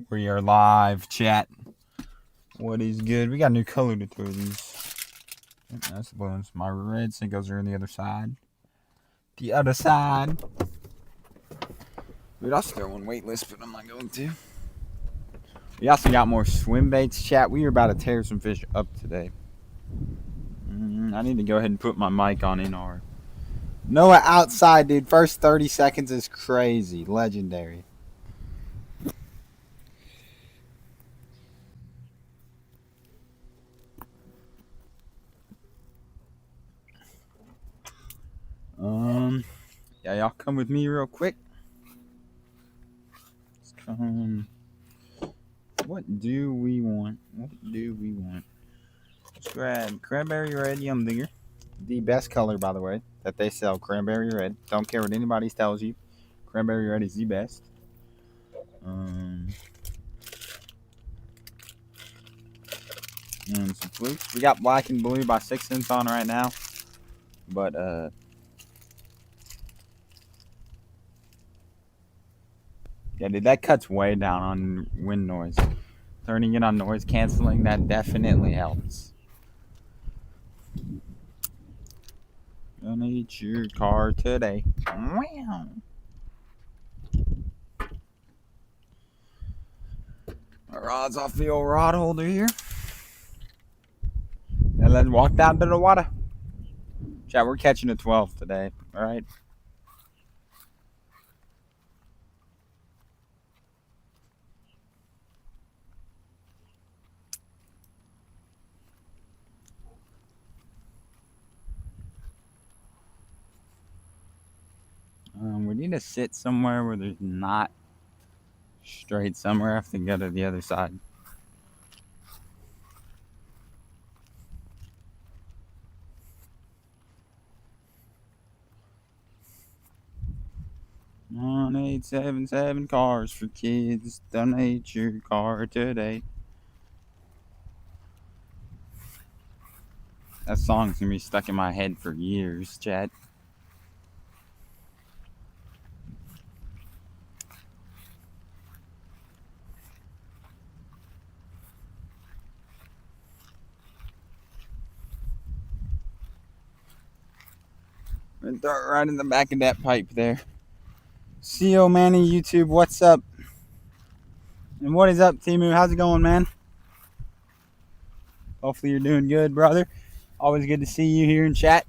We are live, chat. What is good? We got a new color to throw these. That's the balloons. My red Cincos are on the other side. The other side. Dude, I'll throw one weightless, but I'm not going to. We also got more swim baits, chat. We are about to tear some fish up today. I need to go ahead and put my mic on NR. Noah outside, dude. First 30 seconds is crazy. Legendary. Yeah, y'all come with me real quick. Let's come. What do we want? Let's grab Cranberry Red Yum Digger. The best color, by the way, that they sell, Cranberry Red. Don't care what anybody tells you. Cranberry Red is the best. And some flukes. We got Black and Blue by 6 cents on right now. But, yeah, dude, that cuts way down on wind noise. Turning it on noise canceling, that definitely helps. Donate your car today. Wow. My rod's off the old rod holder here. And let's walk down to the water. Chat, we're catching a 12 today, alright? We need to sit somewhere where there's not straight somewhere. I have to go to the other side. On 877 cars for kids. Donate your car today. That song's gonna be stuck in my head for years, chat. And throw it right in the back of that pipe there. CO Manny YouTube, what's up? And what is up, Timu? How's it going, man? Hopefully you're doing good, brother. Always good to see you here in chat.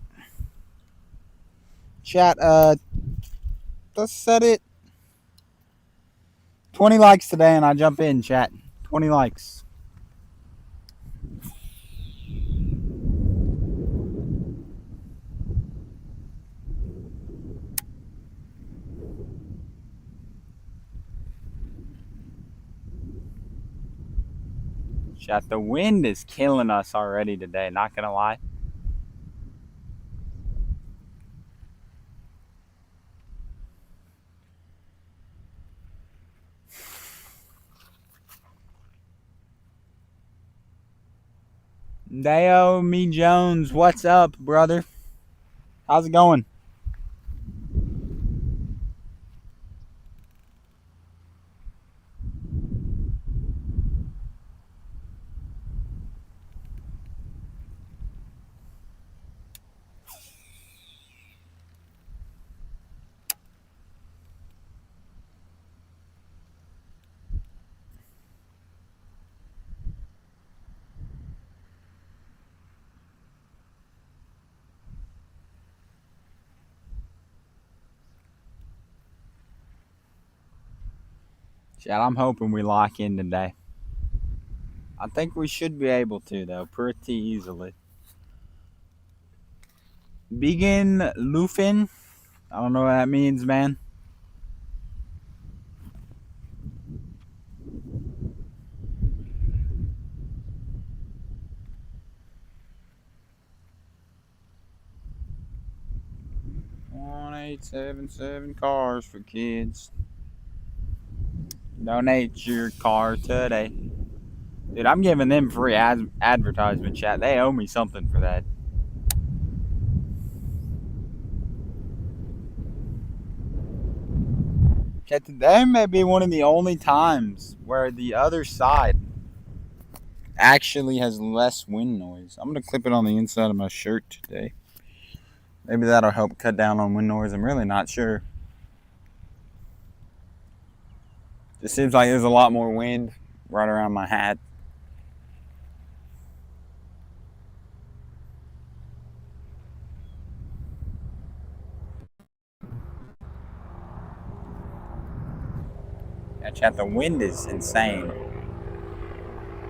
Chat, let's set it 20 likes today and I jump in, chat. 20 likes. Chat, the wind is killing us already today, not gonna lie. Deo Me Jones, what's up, brother? How's it going? Chat, I'm hoping we lock in today. I think we should be able to, though, pretty easily. Begin Lufin. I don't know what that means, man. One 877 cars for kids. Donate your car today. Dude, I'm giving them free advertisement, chat. They owe me something for that. Today may be one of the only times where the other side actually has less wind noise. I'm going to clip it on the inside of my shirt today. Maybe that'll help cut down on wind noise. I'm really not sure. It seems like there's a lot more wind right around my hat. Yeah, chat, the wind is insane.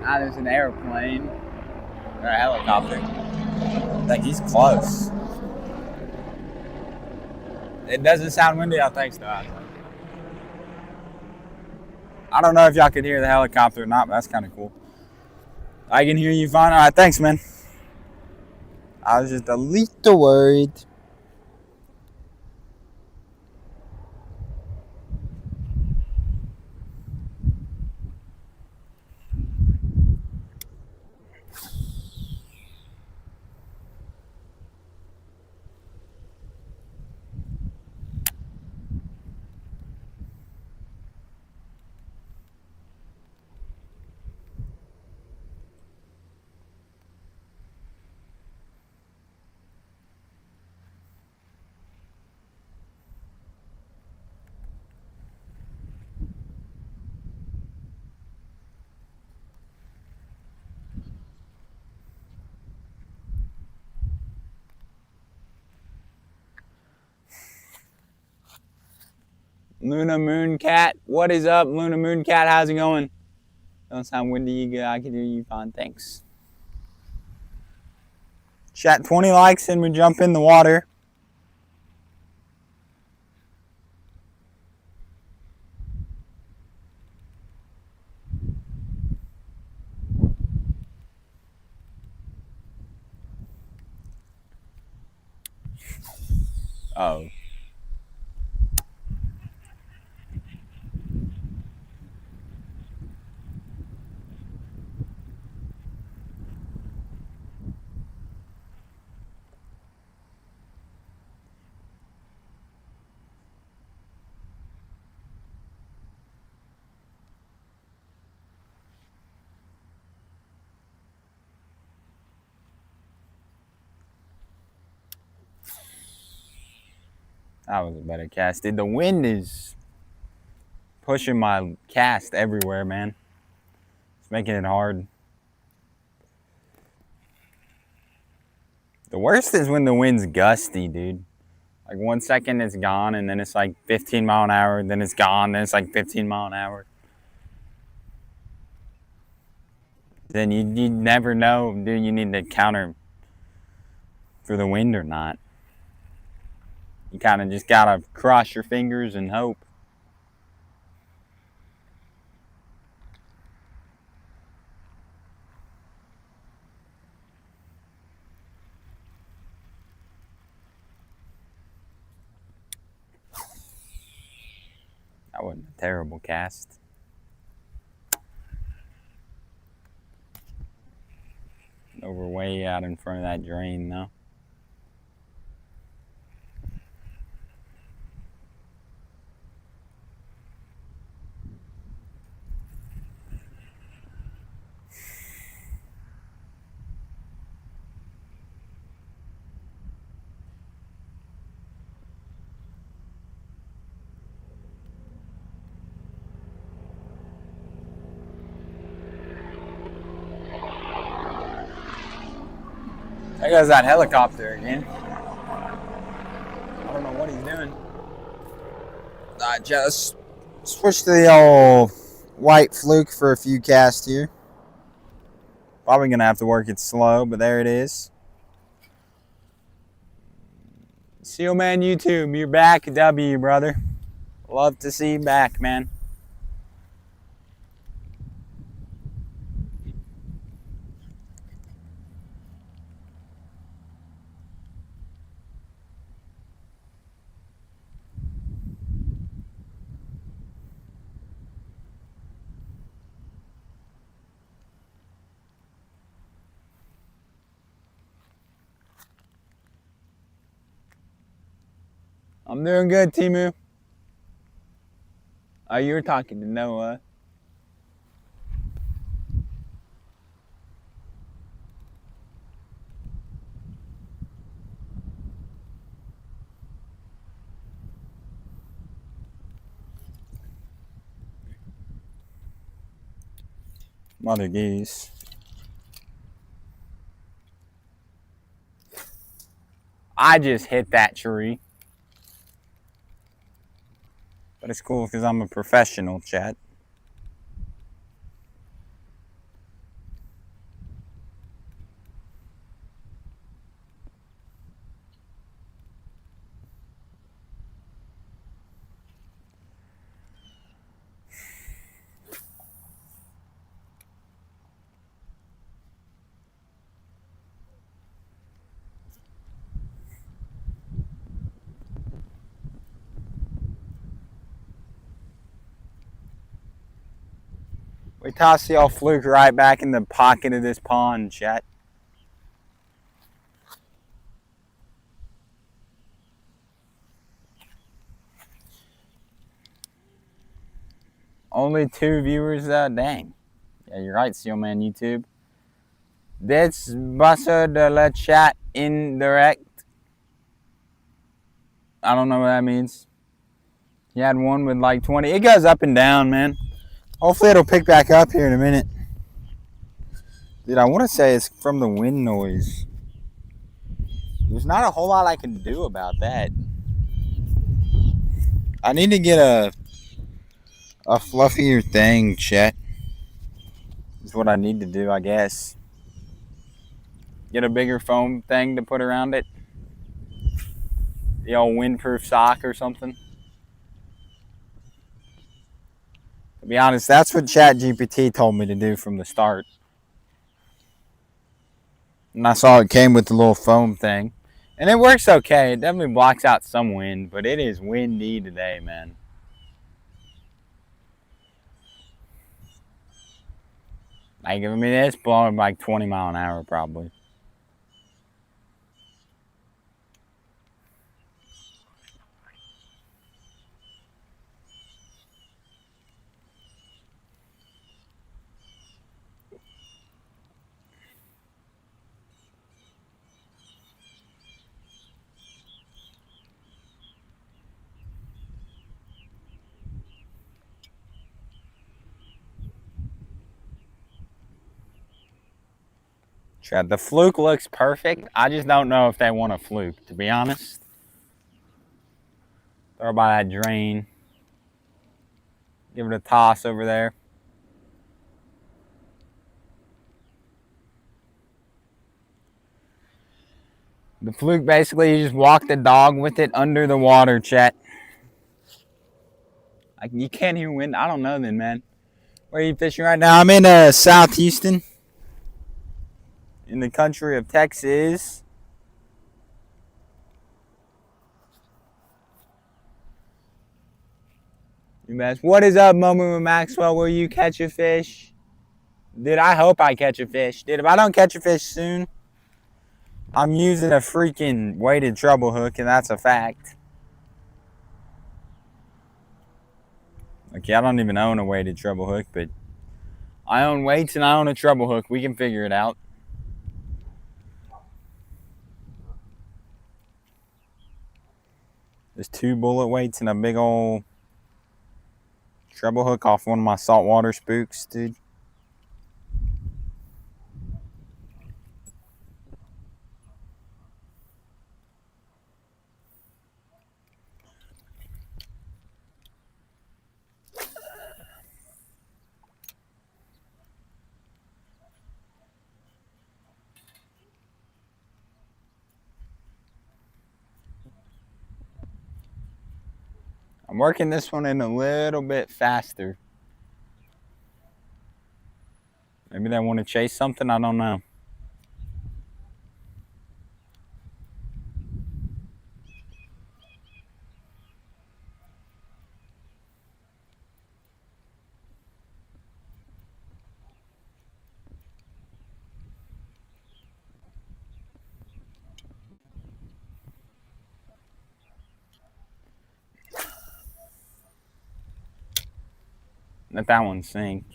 Ah, there's an airplane or a helicopter. I think he's close. It doesn't sound windy, I think, though. I don't know if y'all could hear the helicopter or not, but that's kind of cool. I can hear you fine. All right, thanks, man. I was just a little worried. Luna Moon Cat, what is up, Luna Moon Cat? How's it going? Don't sound windy. I can hear you fine. Thanks. Chat, 20 likes and we jump in the water. Oh. That was a better cast. Dude, the wind is pushing my cast everywhere, man. It's making it hard. The worst is when the wind's gusty, dude. Like 1 second it's gone and then it's like 15 mile an hour, then it's gone, then it's like 15 mile an hour. Then you never know, do you need to counter for the wind or not. You kind of just gotta cross your fingers and hope. That wasn't a terrible cast. Over way out in front of that drain, though. There goes that helicopter again. I don't know what he's doing. I just switched to the old white fluke for a few casts here. Probably gonna have to work it slow, but there it is. Sealman YouTube, you're back. W, brother. Love to see you back, man. I'm doing good, Timu. Oh, you were talking to Noah. Mother geese. I just hit that tree. But it's cool because I'm a professional, chat. We toss y'all fluke right back in the pocket of this pond, chat. Only 2 viewers, dang. Yeah, you're right, Steelman YouTube. That's Bassa de la chat indirect. I don't know what that means. He had one with like 20. It goes up and down, man. Hopefully it'll pick back up here in a minute. Dude, I want to say it's from the wind noise. There's not a whole lot I can do about that. I need to get a fluffier thing, chat. Is what I need to do, I guess. Get a bigger foam thing to put around it. The old windproof sock or something. To be honest, that's what ChatGPT told me to do from the start. And I saw it came with the little foam thing. And it works okay. It definitely blocks out some wind, but it is windy today, man. Like, I mean, it's blowing like 20 mile an hour probably. Chad, the fluke looks perfect. I just don't know if they want a fluke, to be honest. Throw by that drain. Give it a toss over there. The fluke, basically, you just walk the dog with it under the water, chat. Like, you can't hear wind. I don't know then, man. Where are you fishing right now? I'm in South Houston, in the country of Texas. What is up, Moment with Maxwell? Will you catch a fish? Dude, I hope I catch a fish. Dude, if I don't catch a fish soon, I'm using a freaking weighted treble hook, and that's a fact. Okay, I don't even own a weighted treble hook, but I own weights and I own a treble hook. We can figure it out. There's 2 bullet weights and a big old treble hook off one of my saltwater spooks, dude. I'm working this one in a little bit faster. Maybe they want to chase something, I don't know. let that one sink.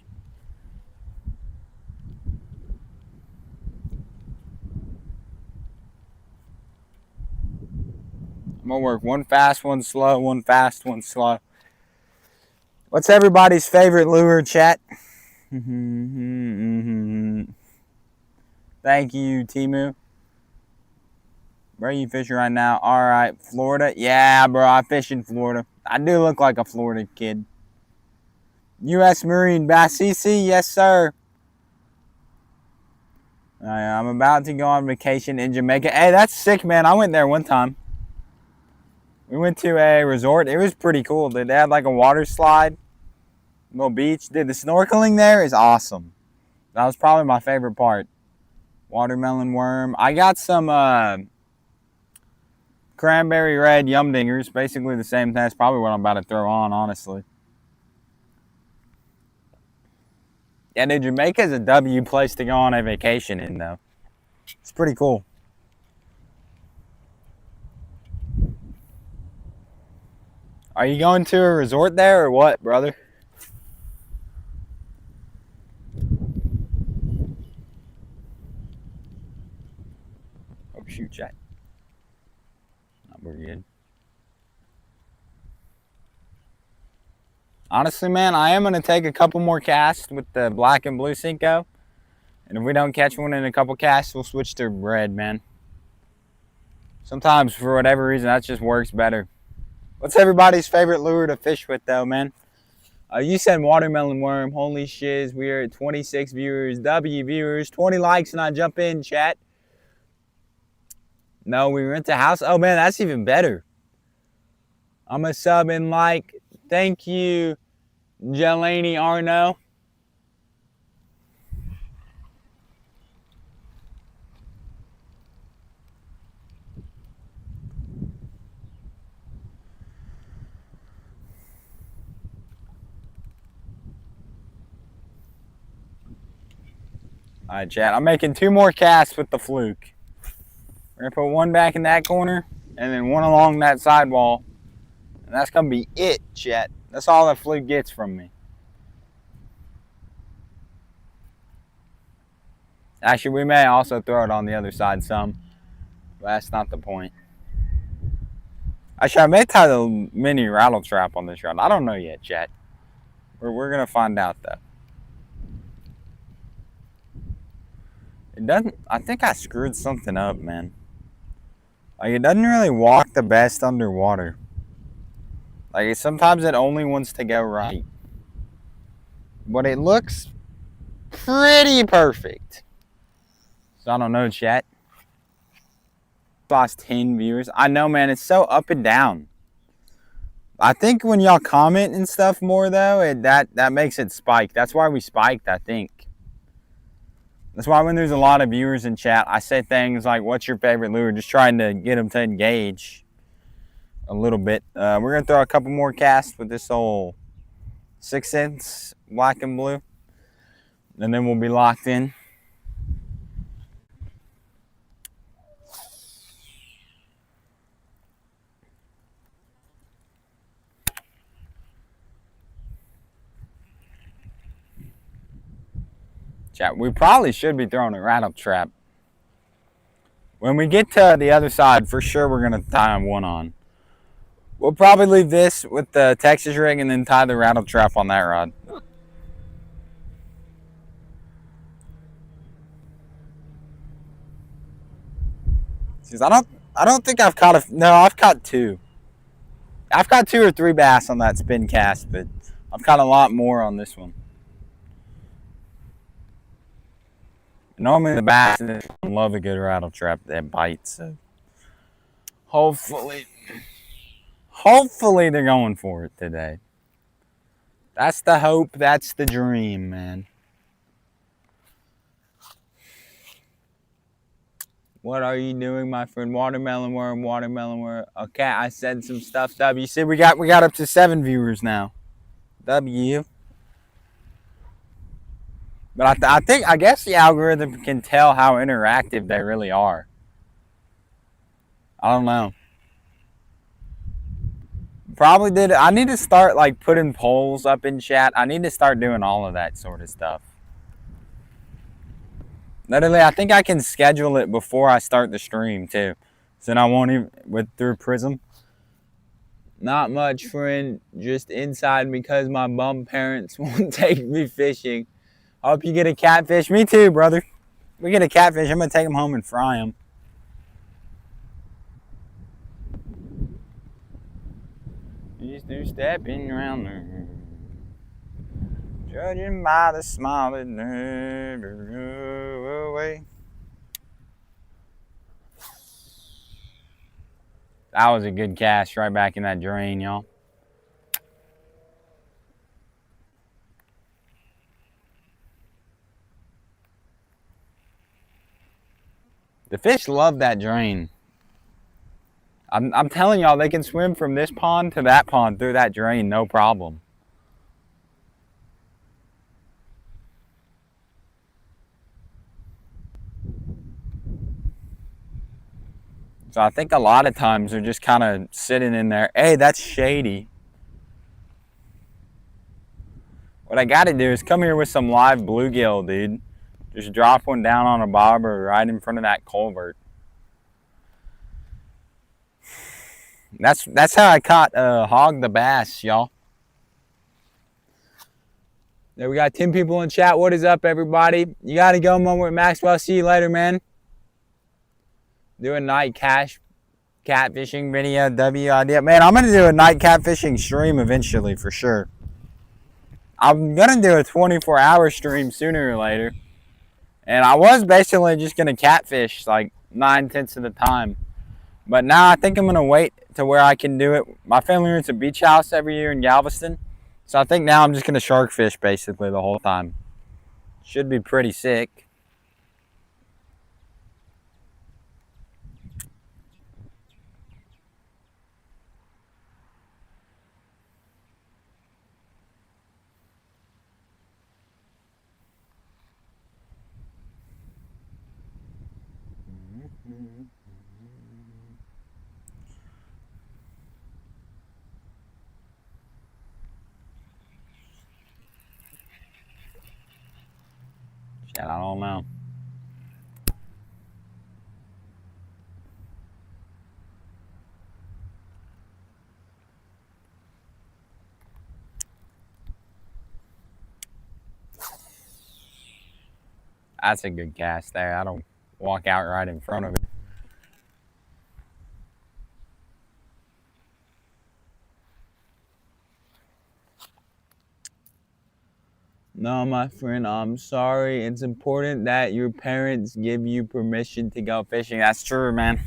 I'm gonna work one fast, one slow, one fast, one slow. What's everybody's favorite lure, chat? Thank you, Timu. Where are you fishing right now? All right, Florida. Yeah, bro, I fish in Florida. I do look like a Florida kid. U.S. Marine Bass CC, yes, sir. I'm about to go on vacation in Jamaica. Hey, that's sick, man. I went there one time. We went to a resort. It was pretty cool. They had like a water slide, little beach. Dude, the snorkeling there is awesome. That was probably my favorite part. Watermelon worm. I got some cranberry red yum dingers. Basically the same thing. That's probably what I'm about to throw on, honestly. Yeah, dude, Jamaica's a W place to go on a vacation in, though. It's pretty cool. Are you going to a resort there or what, brother? Oh, shoot, Jack. We're good. Honestly, man, I am going to take a couple more casts with the black and blue Senko. And if we don't catch one in a couple casts, we'll switch to red, man. Sometimes, for whatever reason, that just works better. What's everybody's favorite lure to fish with, though, man? You said watermelon worm. Holy shiz. We are at 26 viewers. W viewers. 20 likes and I jump in, chat. No, we rent a house. Oh, man, that's even better. I'm a sub and like. Thank you, Jelani Arno. All right, chat. I'm making 2 more casts with the fluke. We're going to put one back in that corner and then one along that sidewall. And that's going to be it, chat. That's all that fluke gets from me. Actually, we may also throw it on the other side some. But that's not the point. Actually, I may tie the mini rattle trap on this rod. I don't know yet, chat. We're going to find out, though. It doesn't... I think I screwed something up, man. Like, it doesn't really walk the best underwater. Like, sometimes it only wants to go right. But it looks pretty perfect. So, I don't know, chat. Lost 10 viewers. I know, man. It's so up and down. I think when y'all comment and stuff more, though, that makes it spike. That's why we spiked, I think. That's why when there's a lot of viewers in chat, I say things like, what's your favorite lure? Just trying to get them to engage a little bit. We're going to throw a couple more casts with this old 6 cents black and blue. And then we'll be locked in. Chat, we probably should be throwing a rattle trap. When we get to the other side, for sure we're going to tie one on. We'll probably leave this with the Texas rig and then tie the rattle trap on that rod. I don't think I've caught no, I've caught 2. I've caught 2 or 3 bass on that spin cast, but I've caught a lot more on this one. Normally the bass love a good rattle trap that bites, so hopefully they're going for it today. That's the hope, that's the dream, man. What are you doing, my friend? Watermelon worm, watermelon worm. Okay, I said some stuff. W. You see, we got up to 7 viewers now. W. But I guess the algorithm can tell how interactive they really are. I don't know. Probably did. I need to start like putting polls up in chat. I need to start doing all of that sort of stuff. Literally, I think I can schedule it before I start the stream too. So then I won't even through Prism. Not much, friend. Just inside because my bum parents won't take me fishing. Hope you get a catfish. Me too, brother. We get a catfish. I'm gonna take them home and fry them. Just do stepping around there. Judging by the smile that never away. That was a good cast right back in that drain, y'all. The fish love that drain. I'm telling y'all, they can swim from this pond to that pond through that drain, no problem. So I think a lot of times they're just kind of sitting in there. Hey, that's shady. What I got to do is come here with some live bluegill, dude. Just drop one down on a bobber right in front of that culvert. That's how I caught Hog the Bass, y'all. There we got 10 people in chat. What is up, everybody? You got to go moment with Maxwell. See you later, man. Do a night catfishing video, idea. Man, I'm going to do a night catfishing stream eventually for sure. I'm going to do a 24-hour stream sooner or later. And I was basically just going to catfish like 9/10 of the time. But now I think I'm going to wait to where I can do it. My family rents a beach house every year in Galveston. So I think now I'm just going to shark fish basically the whole time. Should be pretty sick. Shit, I don't know. That's a good cast there. I don't walk out right in front of it. No, my friend, I'm sorry. It's important that your parents give you permission to go fishing. That's true, man.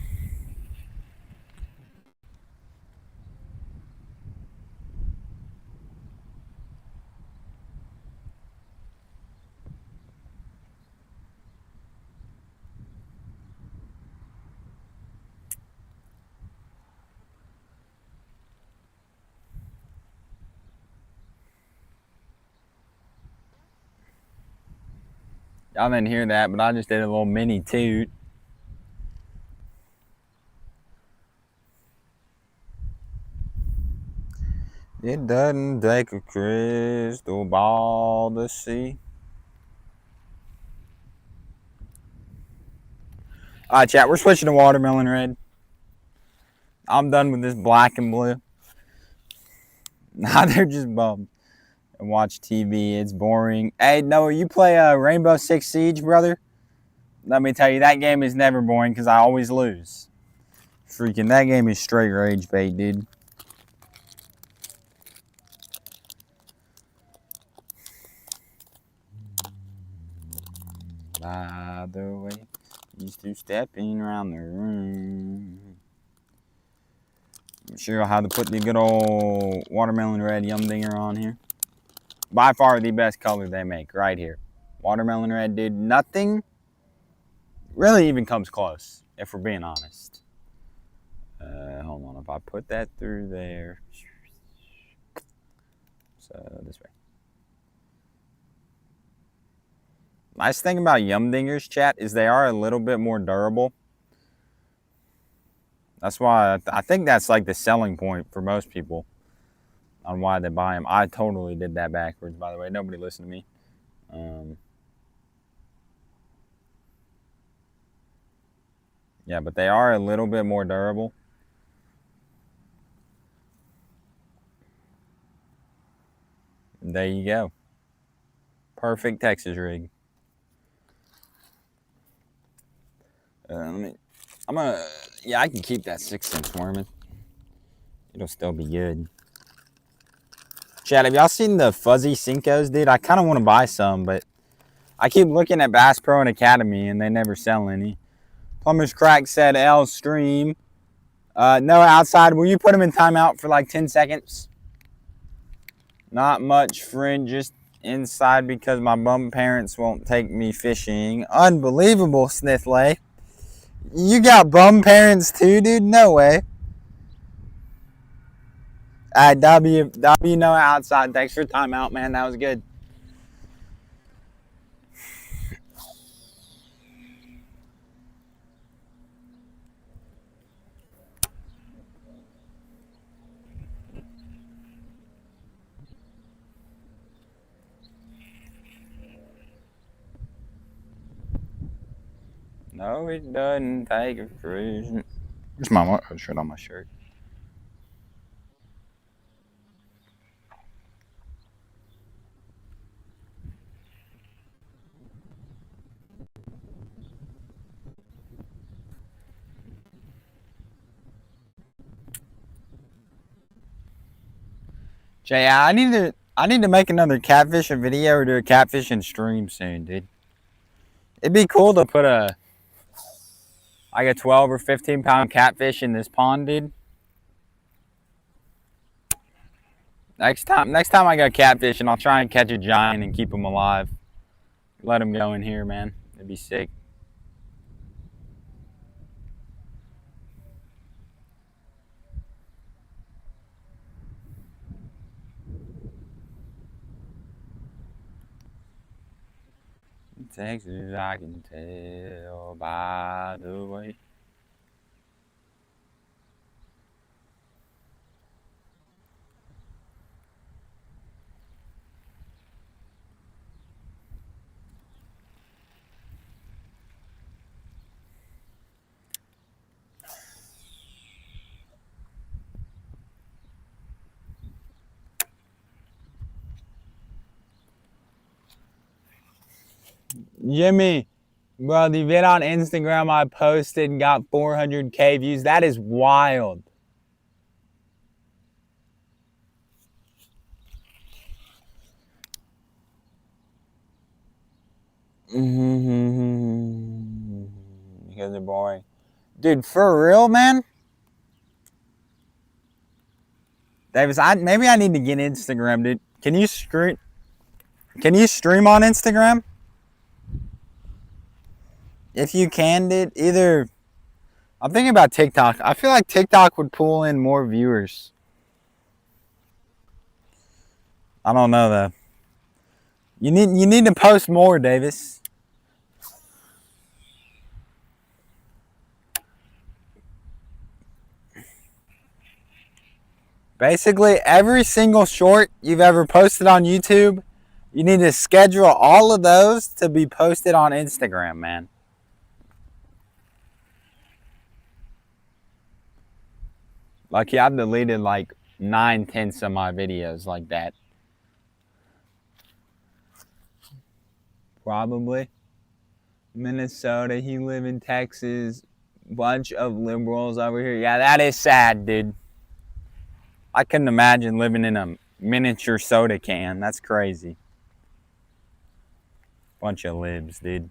Y'all didn't hear that, but I just did a little mini toot. It doesn't take a crystal ball to see. All right, chat, we're switching to watermelon red. I'm done with this black and blue. Now they're just bummed. And watch TV, it's boring. Hey, Noah, you play Rainbow Six Siege, brother? Let me tell you, that game is never boring because I always lose. Freaking, that game is straight rage bait, dude. By the way, used to stepping around the room. I'm sure I'll have to put the good old watermelon red Yumdinger on here. By far the best color they make right here. Watermelon red, dude. Nothing really even comes close, if we're being honest. Hold on. If I put that through there. So this way. Nice thing about Yumdingers, chat, is they are a little bit more durable. That's why I think that's like the selling point for most people. on why they buy them. I totally did that backwards, by the way. Nobody listened to me. Yeah, but they are a little bit more durable. There you go. Perfect Texas rig. Yeah, I can keep that 6-inch worming. It'll still be good. Chad, have y'all seen the fuzzy Senkos, dude? I kind of want to buy some, but I keep looking at Bass Pro and Academy, and they never sell any. Plumber's Crack said L stream. No, outside. Will you put them in timeout for like 10 seconds? Not much, friend. Just inside because my bum parents won't take me fishing. Unbelievable, Snithley. You got bum parents too, dude? No way. W, no outside. Thanks for timeout, man. That was good. No, it doesn't take a cruise. Where's my shirt on my shirt? Jay, I need to make another catfishing video or do a catfishing stream soon, dude. It'd be cool to put like a 12 or 15 pound catfish in this pond, dude. Next time I go catfishing, I'll try and catch a giant and keep them alive. Let them go in here, man. It'd be sick. Texas, I can tell by the way. Jimmy, bro, the vid on Instagram I posted and got 400K views. That is wild. Because they're boring. Dude, for real, man? Davis, maybe I need to get Instagram, dude. Can you stream on Instagram? If you can, dude, either... I'm thinking about TikTok. I feel like TikTok would pull in more viewers. I don't know, though. You need to post more, Davis. Basically, every single short you've ever posted on YouTube, you need to schedule all of those to be posted on Instagram, man. Like, yeah, I've deleted like 9/10 of my videos like that. Probably. Minnesota, he live in Texas. Bunch of liberals over here. Yeah, that is sad, dude. I couldn't imagine living in a miniature soda can. That's crazy. Bunch of libs, dude.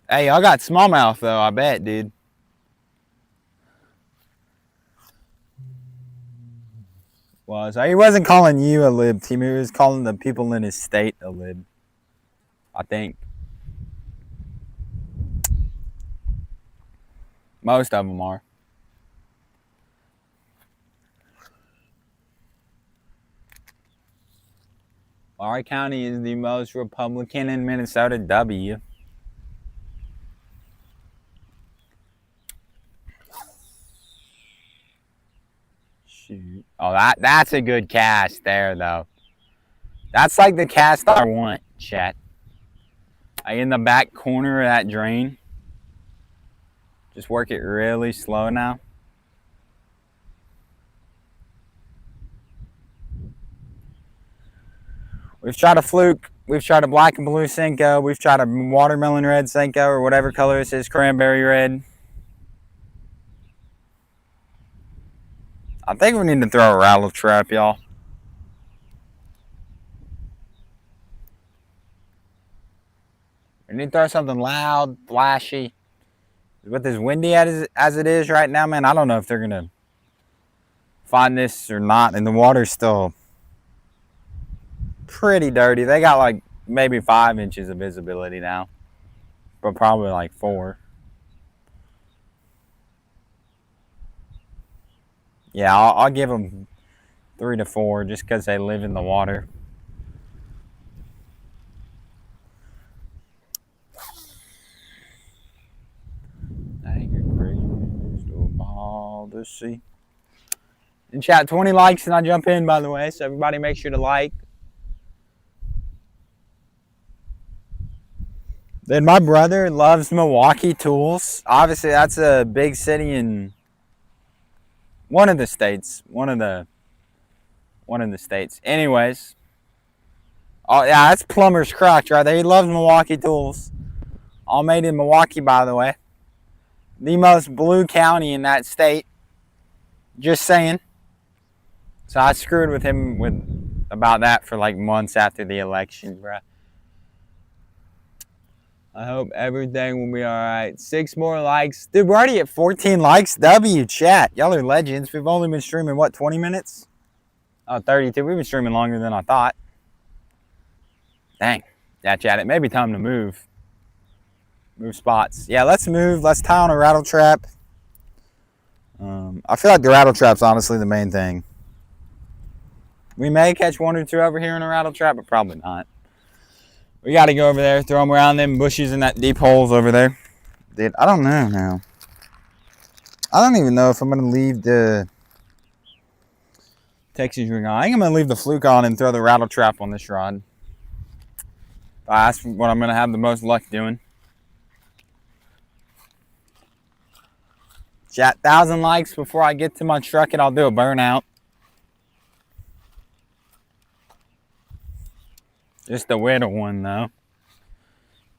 Hey, I got smallmouth though, I bet, dude. So he wasn't calling you a lib, team. He was calling the people in his state a lib. I think. Most of them are. Lowry County is the most Republican in Minnesota. W. Oh, that's a good cast there, though. That's like the cast I want, chat. In the back corner of that drain. Just work it really slow now. We've tried a fluke. We've tried a black and blue Senko. We've tried a watermelon red Senko, or whatever color this is, cranberry red. I think we need to throw a rattle trap, y'all. We need to throw something loud, flashy. With as windy as it is right now, man, I don't know if they're going to find this or not. And the water's still pretty dirty. They got like maybe 5 inches of visibility now, but probably like 4. Yeah, I'll give them 3 to 4 just because they live in the water. To see. In chat, 20 likes and I jump in, by the way, so everybody make sure to like. Then my brother loves Milwaukee tools. Obviously, that's a big city in one of the states. One of the states. Anyways. Oh yeah, that's Plumber's Crotch right there. He loves Milwaukee tools. All made in Milwaukee, by the way. The most blue county in that state. Just saying. So I screwed with him about that for like months after the election, bro. I hope everything will be alright. 6 more likes. Dude, we're already at 14 likes. W, chat. Y'all are legends. We've only been streaming, what, 20 minutes? Oh, 32. We've been streaming longer than I thought. Dang. Yeah, chat. It may be time to move. Move spots. Yeah, let's move. Let's tie on a rattle trap. I feel like the rattle trap's honestly the main thing. We may catch 1 or 2 over here in a rattle trap, but probably not. We got to go over there, throw them around them bushes in that deep holes over there. Dude, I don't know now. I don't even know if I'm going to leave the Texas ring on. I think I'm going to leave the fluke on and throw the rattle trap on this rod. That's what I'm going to have the most luck doing. Chat, 1,000 likes before I get to my truck and I'll do a burnout. Just a little one though.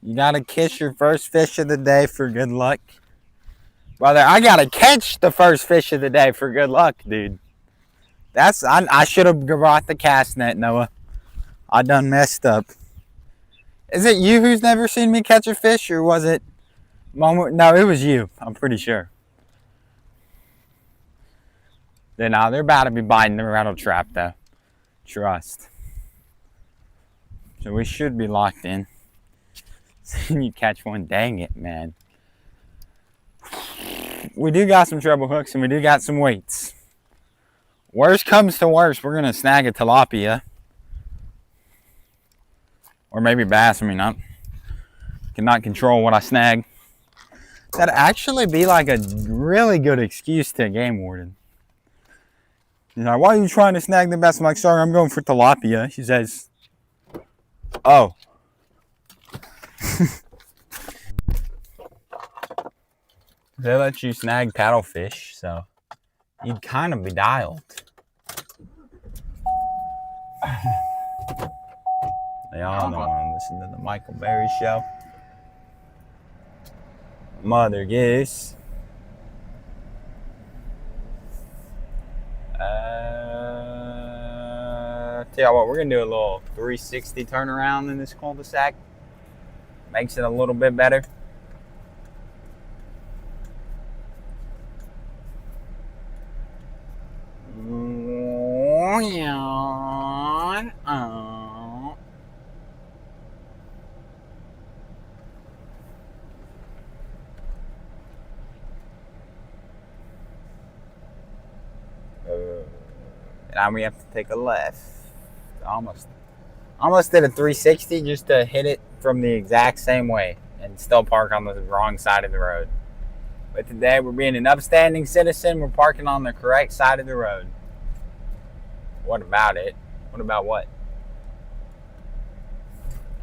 You gotta kiss your first fish of the day for good luck. Brother, I gotta catch the first fish of the day for good luck, dude. I should have brought the cast net, Noah. I done messed up. Is it you who's never seen me catch a fish, or was it Mama? No, it was you. I'm pretty sure. They're about to be biting the rattle trap, though. Trust. So we should be locked in. You catch one, dang it, man. We do got some treble hooks and we do got some weights. Worst comes to worst, we're gonna snag a tilapia. Or maybe bass, I cannot control what I snag. That'd actually be like a really good excuse to a game warden. He's like, why are you trying to snag the bass? I'm like, sorry, I'm going for tilapia. She says, oh. They let you snag paddlefish, so you'd kind of be dialed. They all don't want to listen to the Michael Berry show. Mother Goose. Tell you what, we're going to do a little 360 turnaround in this cul-de-sac. Makes it a little bit better. Now we have to take a left. Almost did a 360 just to hit it from the exact same way and still park on the wrong side of the road. But today we're being an upstanding citizen. We're parking on the correct side of the road. What about it? What about what?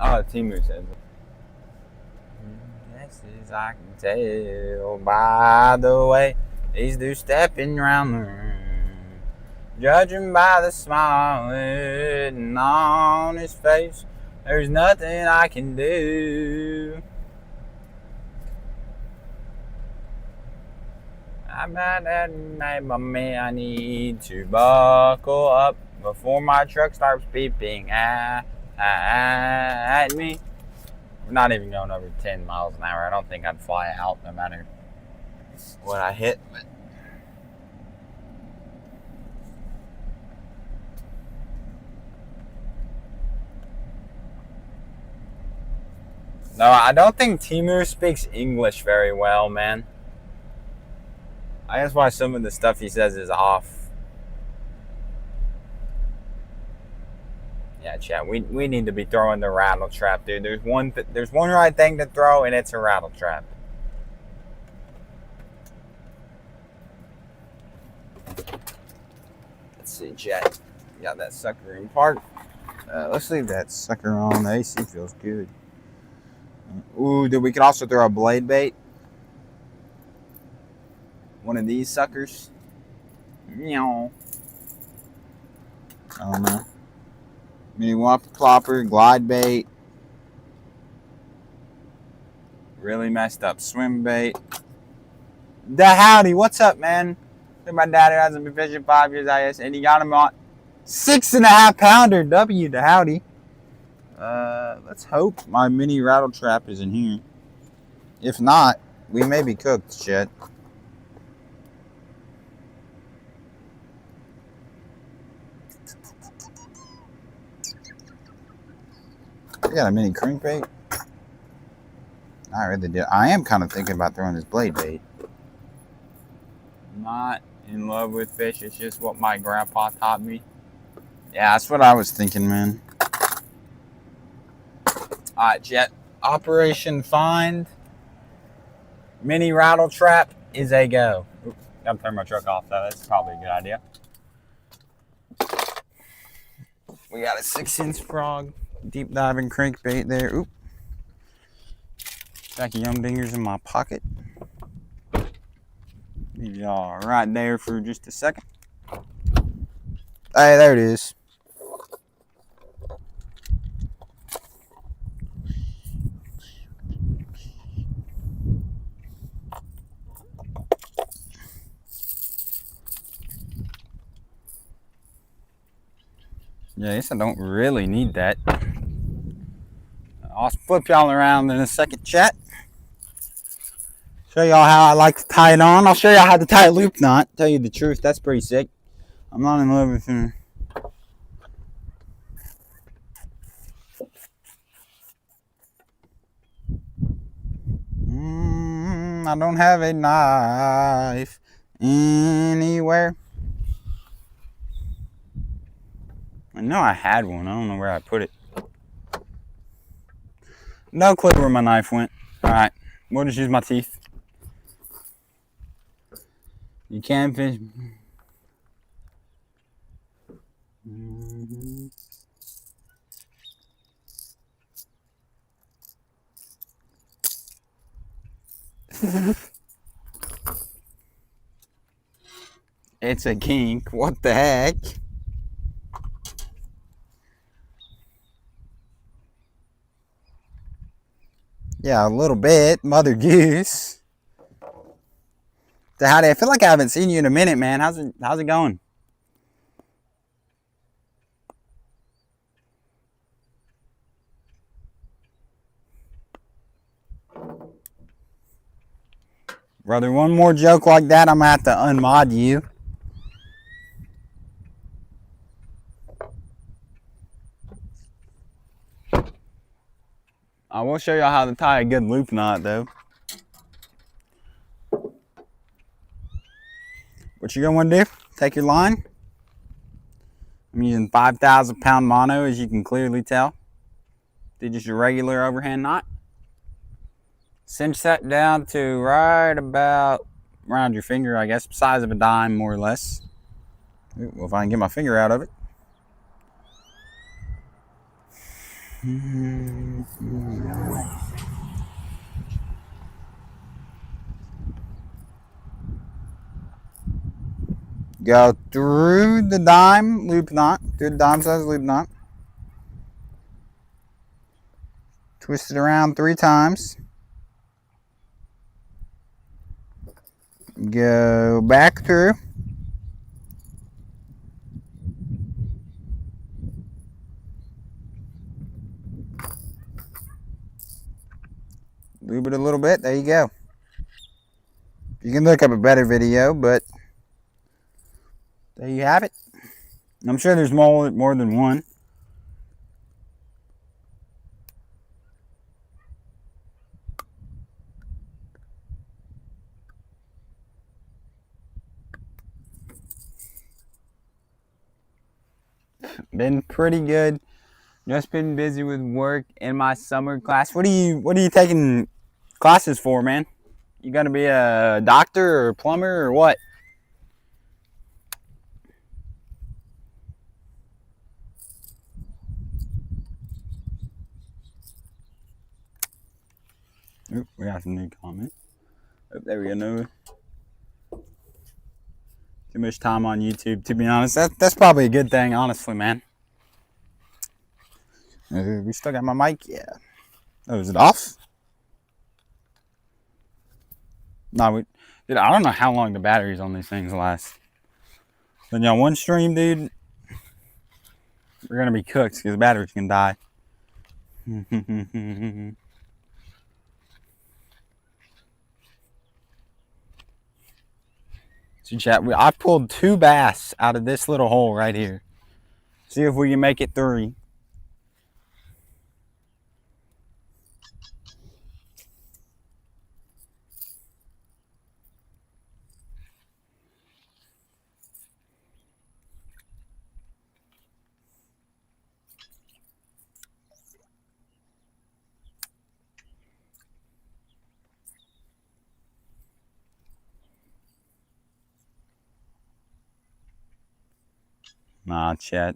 Oh, Timu says. Yes, as I can tell by the way he's do stepping round the room, judging by the smile written on his face. There's nothing I can do. I'm not that man. I need to buckle up before my truck starts beeping at me. We're not even going over 10 miles an hour. I don't think I'd fly out no matter what I hit. But no, I don't think Timu speaks English very well, man. I guess why some of the stuff he says is off. Yeah, chat. We need to be throwing the rattle trap, dude. There's one right thing to throw, and it's a rattle trap. Let's see, chat. Got that sucker in park. Let's leave that sucker on. The AC feels good. Ooh, dude, we could also throw a blade bait. One of these suckers. Meow. I don't know. Mini whopper plopper, glide bait. Really messed up swim bait. The howdy, what's up, man? My dad hasn't been fishing 5 years, IS, and he got him on 6.5 pounder. W the howdy. Let's hope my mini rattle trap is in here. If not, we may be cooked, shit. I got a mini crankbait. I really did. I am kind of thinking about throwing this blade bait. Not in love with fish. It's just what my grandpa taught me. Yeah, that's what I was thinking, man. Alright, Jet. Operation Find. Mini rattle trap is a go. Oops, gotta turn my truck off, though. That's probably a good idea. We got a 6-inch frog. Deep diving crankbait there. Oop. Stack of Yum Dingers in my pocket. Leave y'all right there for just a second. Hey, there it is. Yeah, I guess I don't really need that. I'll flip y'all around in a second, chat. Show y'all how I like to tie it on. I'll show y'all how to tie a loop knot. Tell you the truth, that's pretty sick. I'm not in love with him. I don't have a knife anywhere. I know I had one. I don't know where I put it. No clue where my knife went. Alright, we'll just use my teeth. You can fish. It's a kink. What the heck? Yeah, a little bit. Mother Goose. So howdy, I feel like I haven't seen you in a minute, man. How's it going? Brother, one more joke like that, I'm gonna have to unmod you. I will show y'all how to tie a good loop knot, though. What you're gonna want to do? Take your line. I'm using 5,000 pound mono, as you can clearly tell. Do just a regular overhand knot. Cinch that down to right about around your finger, I guess, size of a dime, more or less. Well, if I can get my finger out of it. Go through the dime loop knot, through the dime size loop knot. Twist it around 3 times. Go back through. Loop it a little bit. There you go. You can look up a better video, but there you have it. I'm sure there's more than one. Been pretty good. Just been busy with work in my summer class. What are you taking classes for, man? You gonna be a doctor or a plumber or what? Oop, we got some new comment. Oh, there we go. No. Too much time on YouTube, to be honest. That's probably a good thing, honestly, man. We still got my mic, yeah. Oh, is it off? No, dude, I don't know how long the batteries on these things last. But yeah, one stream, dude, we're gonna be cooked because the batteries can die. So chat, I pulled 2 bass out of this little hole right here. See if we can make it 3. Nah, chat.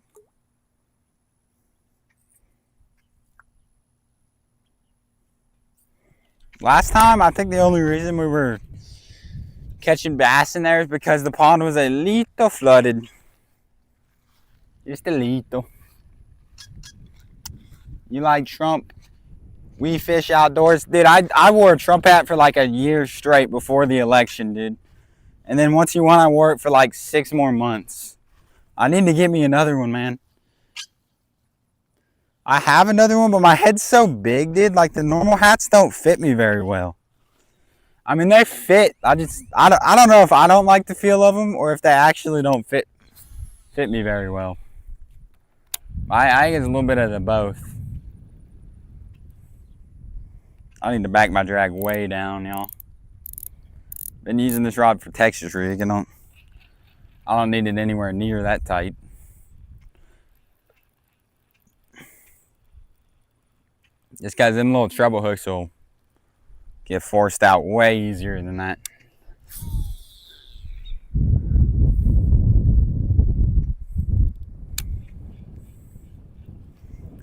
Last time, I think the only reason we were catching bass in there is because the pond was a little flooded. Just a little. You like Trump? We fish outdoors. Dude, I wore a Trump hat for like a year straight before the election, dude. And then once he won, I wore it for like 6 more months. I need to get me another one, man. I have another one, but my head's so big, dude. Like, the normal hats don't fit me very well. I mean, they fit. I don't know if I don't like the feel of them or if they actually don't fit me very well. I think it's a little bit of the both. I need to back my drag way down, y'all. Been using this rod for Texas rig, and I don't need it anywhere near that tight. Just because them little treble hooks will get forced out way easier than that.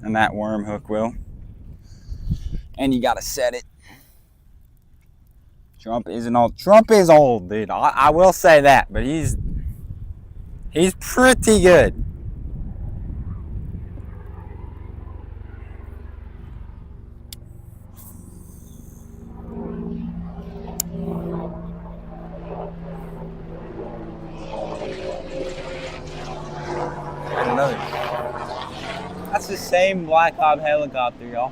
And that worm hook will. And you gotta set it. Trump isn't old. Trump is old, dude. I will say that, but he's pretty good. Another. That's the same Black Hawk helicopter, y'all.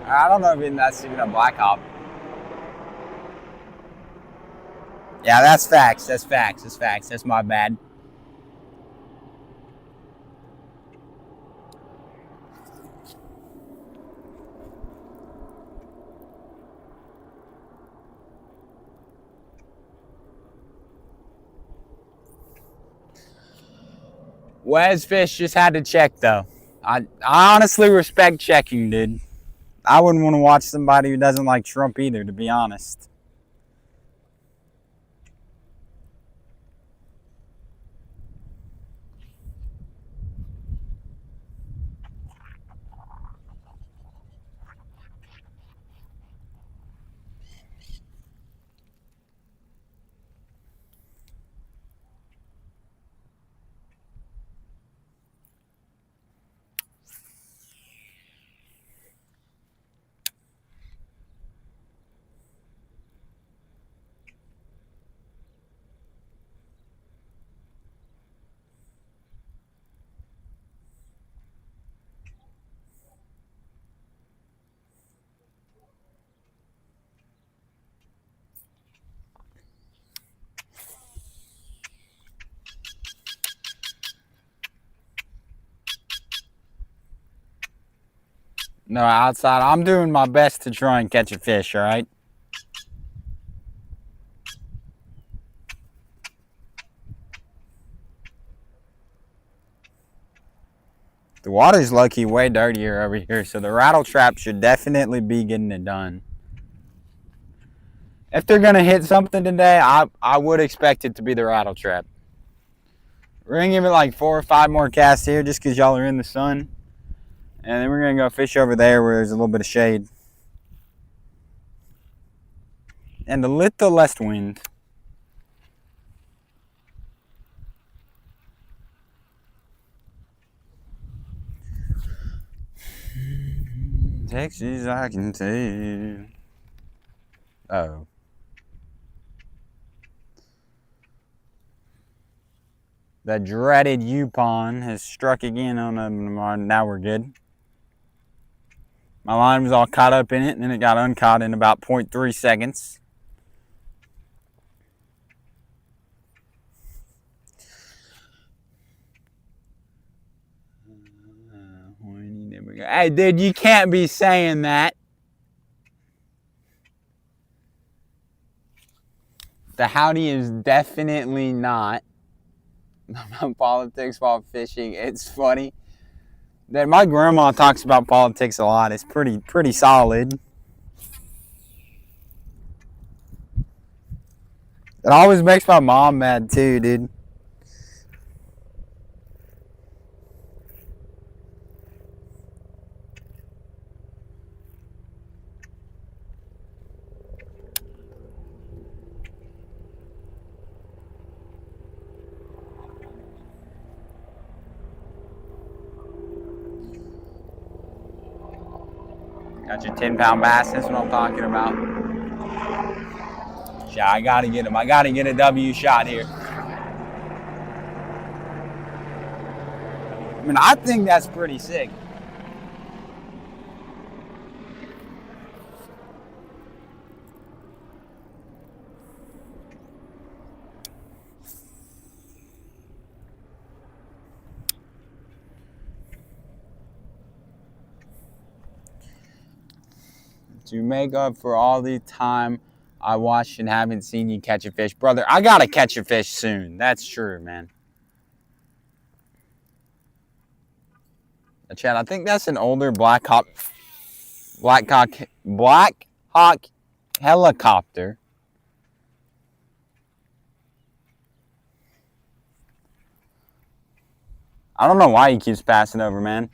I don't know if that's even a Black Hawk. Yeah, that's facts. That's facts. That's facts. That's my bad. Wes Fish just had to check, though. I honestly respect checking, dude. I wouldn't want to watch somebody who doesn't like Trump either, to be honest. No, outside. I'm doing my best to try and catch a fish, all right? The water's low-key way dirtier over here, so the rattle trap should definitely be getting it done. If they're going to hit something today, I would expect it to be the rattle trap. We're going to give it like 4 or 5 more casts here just because y'all are in the sun. And then we're going to go fish over there where there's a little bit of shade. And a little less wind. Texas, I can tell. Oh. The dreaded Yupon has struck again on them. Now we're good. My line was all caught up in it, and then it got uncaught in about 0.3 seconds. There we go. Hey, dude, you can't be saying that. The howdy is definitely not about politics while fishing. It's funny that my grandma talks about politics a lot. It's pretty solid. It always makes my mom mad too, dude. Got your 10-pound bass. That's what I'm talking about. Yeah, I gotta get him. I gotta get a W shot here. I mean, I think that's pretty sick. To make up for all the time I watched and haven't seen you catch a fish. Brother, I gotta catch a fish soon. That's true, man. Chad, I think that's an older Black Hawk helicopter. I don't know why he keeps passing over, man.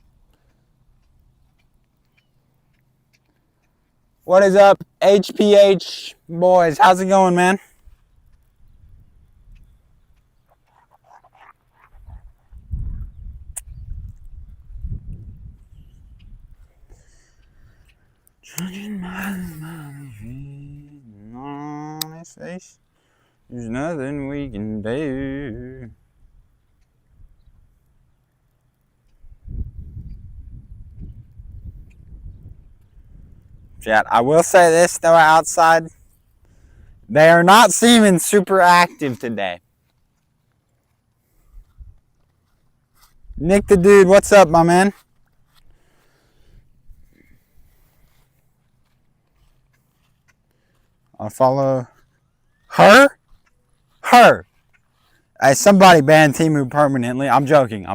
What is up, HPH boys? How's it going, man? On his face, there's nothing we can do. Chat, I will say this though, outside, they are not seeming super active today. Nick the dude, what's up, my man? I'll follow her. Hey, somebody banned Temu permanently. I'm joking.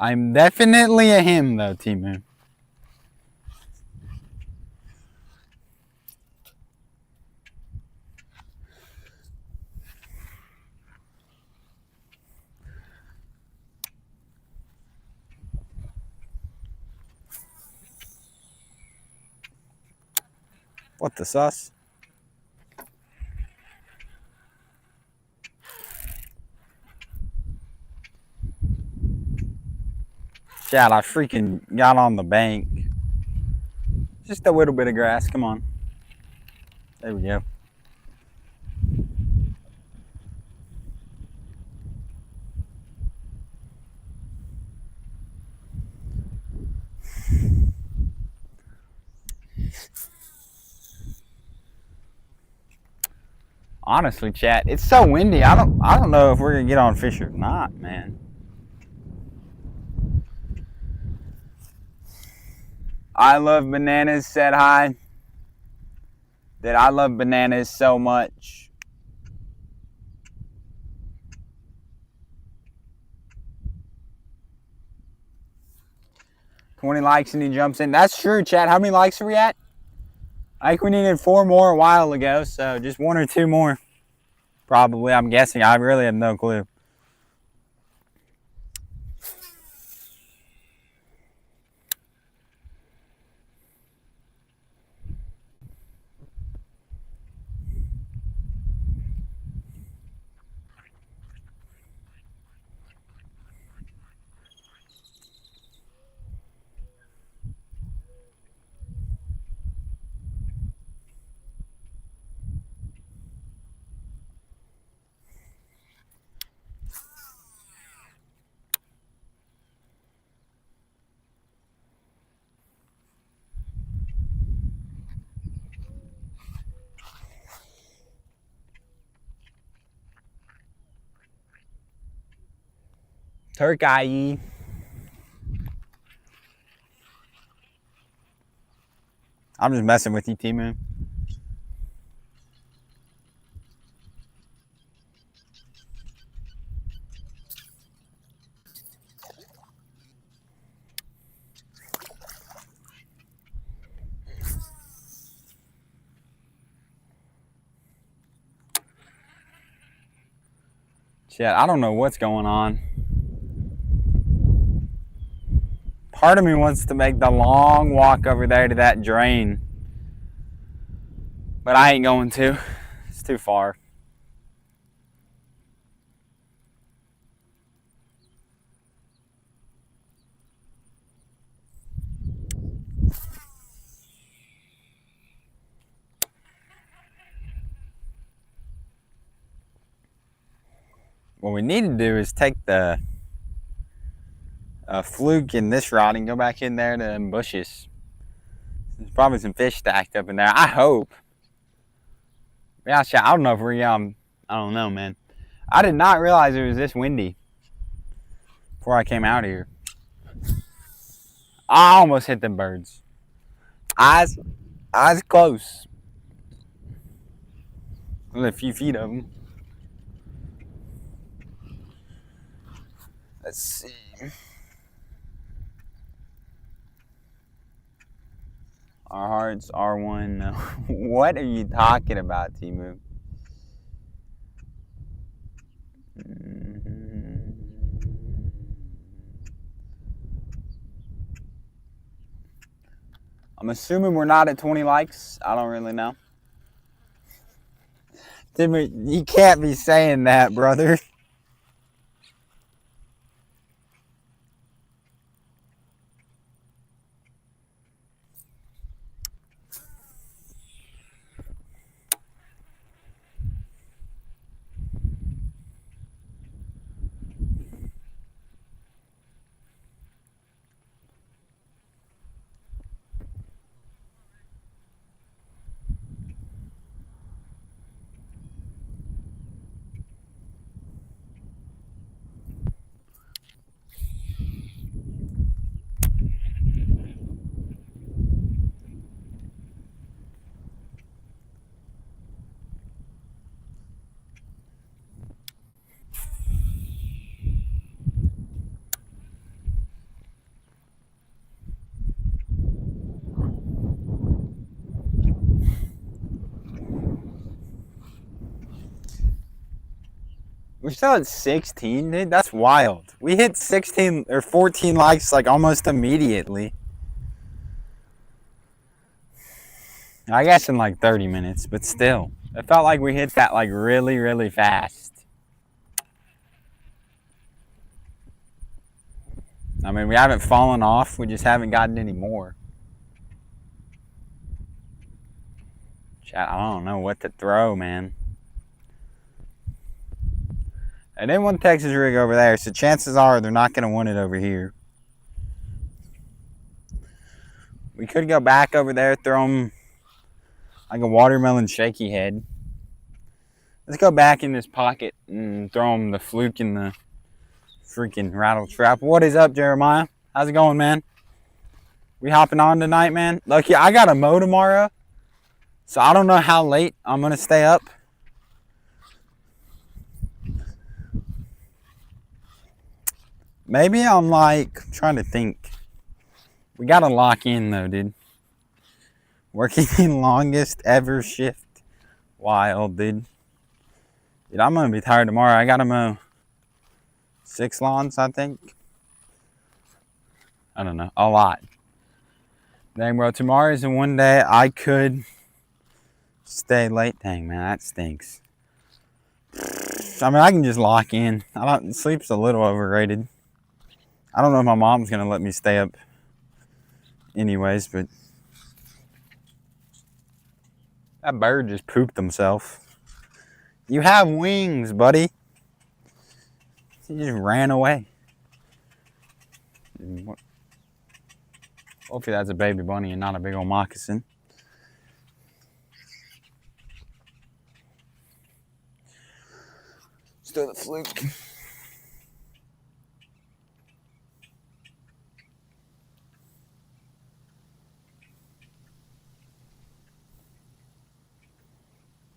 I'm definitely a him, though, Temu. What the sus? Chad, I freaking got on the bank. Just a little bit of grass. Come on. There we go. Honestly, chat, it's so windy. I don't know if we're gonna get on fish or not, man. I love bananas said hi. That I love bananas so much. $20 likes and he jumps in. That's true, chat. How many likes are we at? I think we needed 4 more a while ago, so just 1 or 2 more. Probably, I'm guessing. I really have no clue. Turkey. I'm just messing with you, T-Moon. Shit, I don't know what's going on. Part of me wants to make the long walk over there to that drain. But I ain't going to. It's too far. What we need to do is take the fluke in this rod and go back in there to them bushes. There's probably some fish stacked up in there. I hope. Yeah, I don't know if we're I don't know, man. I did not realize it was this windy before I came out here. I almost hit them birds. Eyes close. Only a few feet of them. Let's see. Our hearts are one. What are you talking about, T-Moon? I'm assuming we're not at 20 likes. I don't really know. T-Moon, you can't be saying that, brother. We're still at 16, dude. That's wild. We hit 16 or 14 likes like almost immediately. I guess in like 30 minutes, but still. It felt like we hit that like really, really fast. I mean, we haven't fallen off. We just haven't gotten any more. Chat, I don't know what to throw, man. I didn't want Texas rig over there, so chances are they're not going to want it over here. We could go back over there, throw them like a watermelon shaky head. Let's go back in this pocket and throw them the fluke in the freaking rattle trap. What is up, Jeremiah? How's it going, man? We hopping on tonight, man? Look, yeah, I got a mow tomorrow, so I don't know how late I'm gonna stay up. Maybe I'm like trying to think. We gotta lock in though, dude. Working the longest ever shift. Wild, dude. Dude, I'm gonna be tired tomorrow. I gotta mow 6 lawns, I think. I don't know, a lot. Dang, bro, tomorrow is the one day I could stay late. Dang, man, that stinks. I mean, I can just lock in. Sleep's a little overrated. I don't know if my mom's gonna let me stay up anyways, but that bird just pooped himself. You have wings, buddy. He just ran away. Hopefully that's a baby bunny and not a big old moccasin. Still the fluke.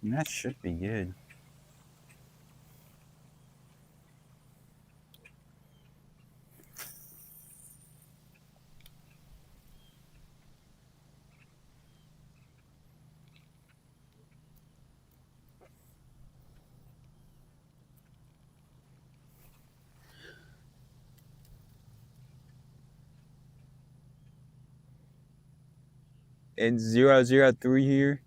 And that should be good. It's 003 here.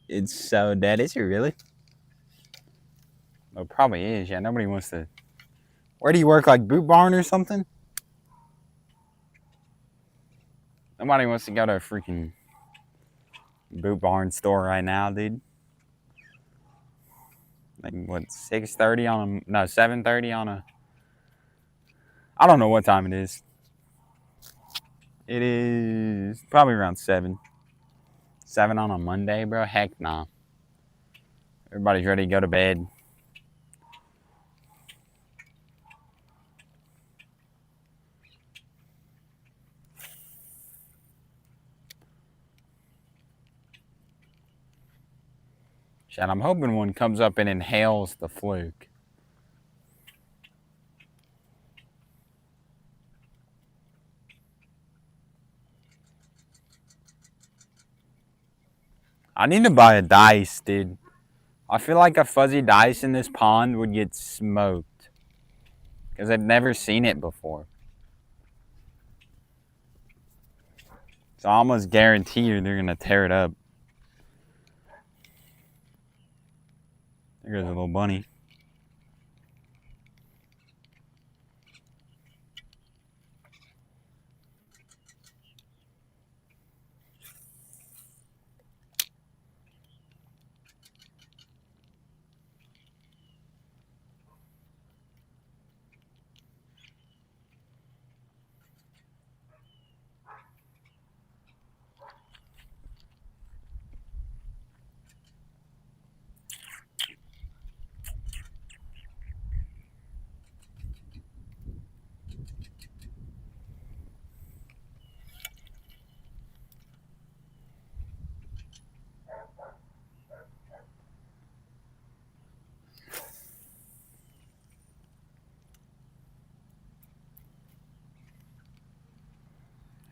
It's so dead. Is it really? Well, it probably is. Yeah, nobody wants to. Where do you work? Like Boot Barn or something? Nobody wants to go to a freaking Boot Barn store right now, dude. Like what? 6:30 on a 7:30 on a. I don't know what time it is. It is probably around 7. 7 on a Monday, bro. Heck nah. Everybody's ready to go to bed. Shit, I'm hoping one comes up and inhales the fluke. I need to buy a dice, dude. I feel like a fuzzy dice in this pond would get smoked. Because I've never seen it before. So I almost guarantee you they're going to tear it up. There goes a little bunny.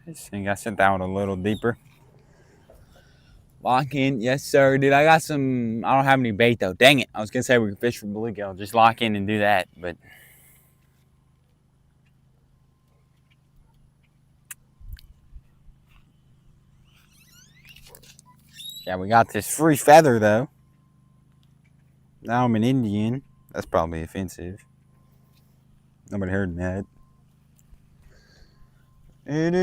I think I sent that one a little deeper. Lock in, yes sir, dude. I got some. I don't have any bait though. Dang it! I was gonna say we could fish for bluegill. Just lock in and do that, but yeah, we got this free feather though. Now I'm an Indian. That's probably offensive. Nobody heard that. Yeah,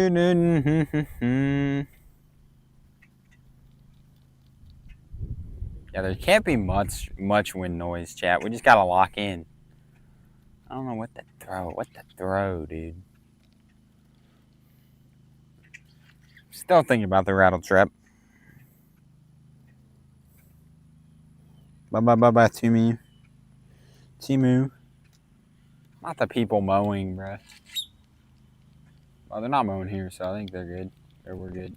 there can't be much wind noise, chat. We just gotta lock in. I don't know what to throw. What to throw, dude? Still thinking about the rattle trap. Bye, Timu. Not the people mowing, bruh. Well, they're not mowing here, so I think they're good. Or we're good.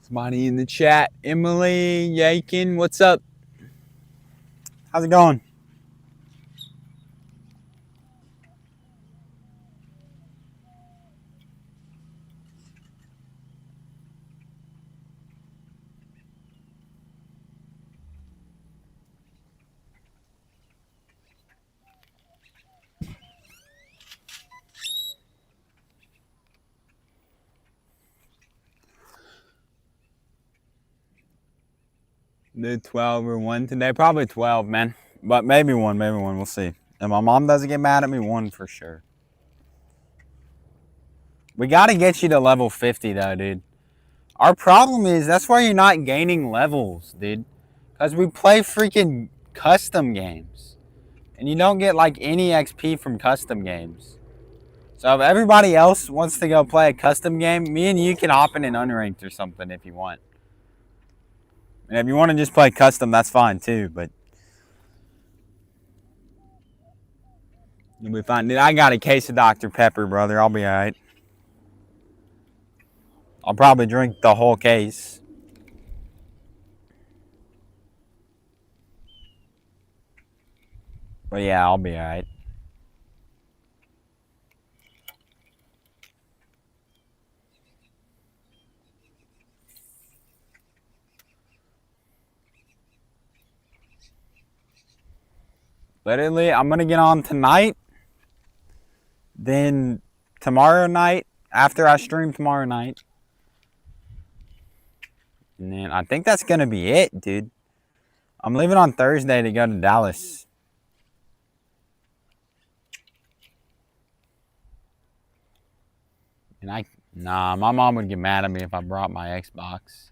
Somebody in the chat. Emily Yakin, what's up? How's it going? Did 12 or 1 today? Probably 12, man. But maybe one. We'll see. And my mom doesn't get mad at me, 1 for sure. We got to get you to level 50, though, dude. Our problem is that's why you're not gaining levels, dude. Because we play freaking custom games. And you don't get, like, any XP from custom games. So if everybody else wants to go play a custom game, me and you can hop in an unranked or something if you want. And if you want to just play custom, that's fine, too. But you'll be fine. Dude, I got a case of Dr. Pepper, brother. I'll be all right. I'll probably drink the whole case. But yeah, I'll be all right. Literally, I'm going to get on tonight. Then tomorrow night, after I stream tomorrow night. And then I think that's going to be it, dude. I'm leaving on Thursday to go to Dallas. And nah, my mom would get mad at me if I brought my Xbox.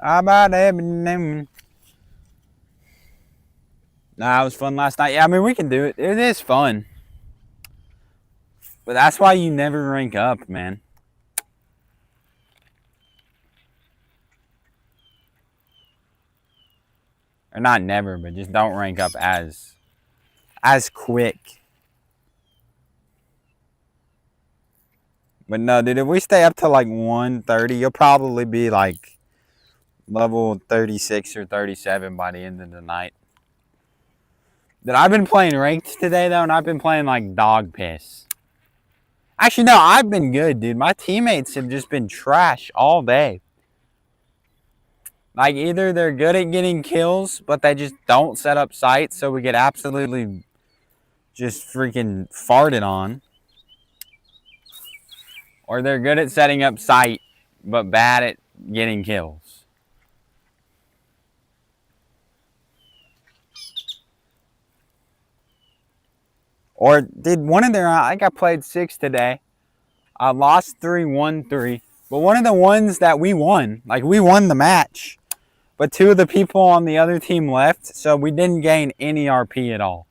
How about Eminem? Nah, it was fun last night. Yeah, I mean, we can do it. It is fun. But that's why you never rank up, man. Or not never, but just don't rank up as quick. But no, dude, if we stay up to like 130, you'll probably be like level 36 or 37 by the end of the night. Dude, I've been playing ranked today, though, and I've been playing like dog piss. Actually, no, I've been good, dude. My teammates have just been trash all day. Like, either they're good at getting kills, but they just don't set up sites, so we get absolutely just freaking farted on. Or they're good at setting up site, but bad at getting kills. Or did one of their, I think I played 6 today. I lost 3, won 3. But one of the ones that we won, like we won the match. But 2 of the people on the other team left, so we didn't gain any RP at all.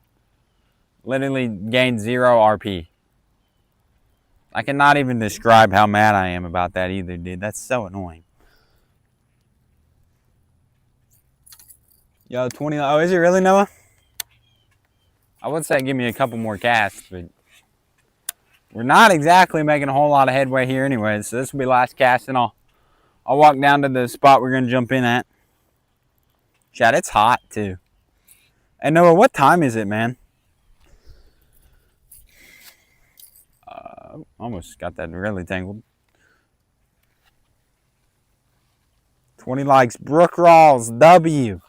Literally gained 0 RP. I cannot even describe how mad I am about that either, dude. That's so annoying. Yo, 20. Oh, is it really, Noah? I would say give me a couple more casts, but We're not exactly making a whole lot of headway here anyway, so this will be last cast, and I'll walk down to the spot we're gonna jump in at. Chad, it's hot too. Hey Noah, what time is it, man? Almost got that really tangled. 20 likes, Brooke Rawls, W.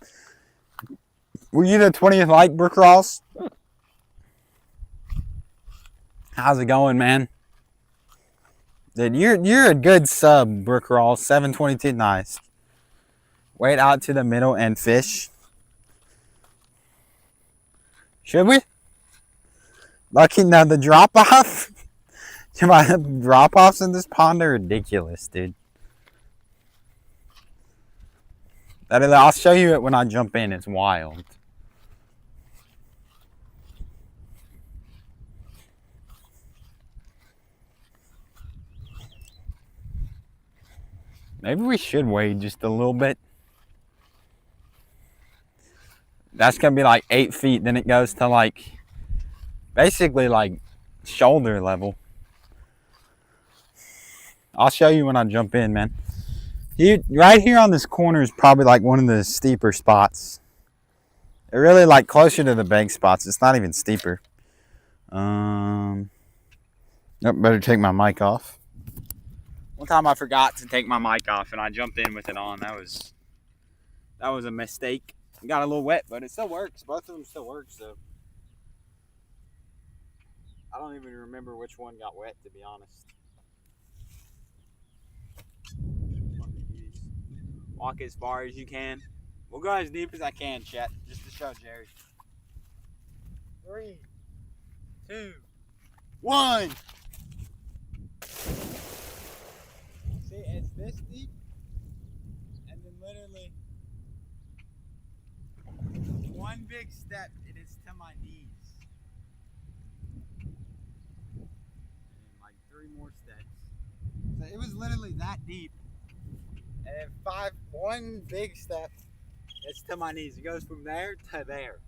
Were you the 20th like, Brooke Rawls? How's it going, man? Dude, you're a good sub, Brooke Rawls. 722, nice. Wait out to the middle and fish. Should we? Lucky now the drop off. My drop offs in this pond are ridiculous, dude. I'll show you it when I jump in. It's wild. Maybe we should wade just a little bit. That's gonna be like 8 feet. Then it goes to like, basically like shoulder level. I'll show you when I jump in, man. Right here on this corner is probably like one of the steeper spots. They're really like closer to the bank spots. It's not even steeper. Nope, better take my mic off. One time I forgot to take my mic off and I jumped in with it on. That was a mistake. It got a little wet, but it still works. Both of them still work, so I don't even remember which one got wet, to be honest. Walk as far as you can. We'll go as deep as I can, chat, just to show Jerry. 3, 2, 1. See, it's this deep, and then literally one big step, it is to my knees. And like 3 more steps. So it was literally that deep. And then one big step, it's to my knees. It goes from there to there.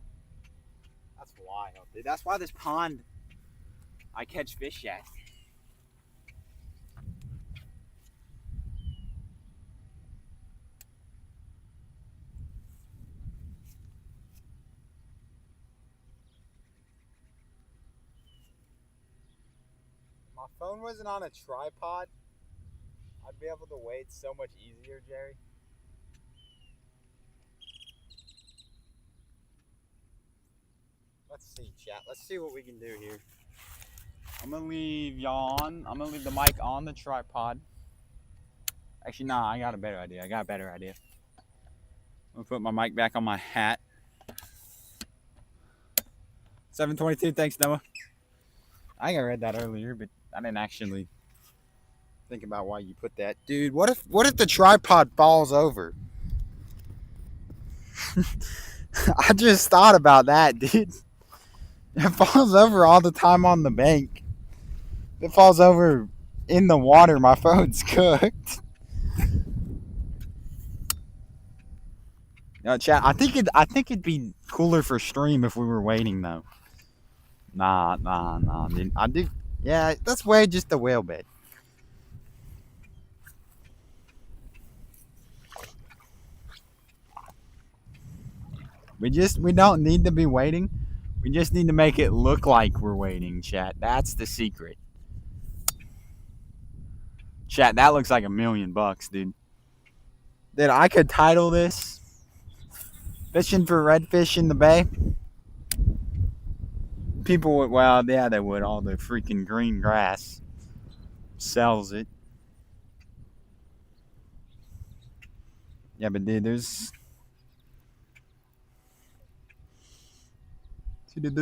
That's wild, dude. That's why this pond I catch fish at. If my phone wasn't on a tripod, I'd be able to wade so much easier, Jerry. Let's see, chat. Let's see what we can do here. I'm gonna leave y'all on. I'm gonna leave the mic on the tripod. Actually, nah, I got a better idea. I'm gonna put my mic back on my hat. 722, thanks, Noah. I think I read that earlier, but I didn't actually think about why you put that. Dude, what if the tripod falls over? I just thought about that, dude. It falls over all the time on the bank. If it falls over in the water, my phone's cooked. No, chat. I think it'd be cooler for stream if we were waiting though. Nah, dude. I do. Yeah, let's wait just a whale bit. We don't need to be waiting. We just need to make it look like we're waiting, chat. That's the secret. Chat, that looks like $1 million, dude. Dude, I could title this Fishing for Redfish in the Bay. People would, well, yeah, they would. All the freaking green grass sells it. Yeah, but dude, there's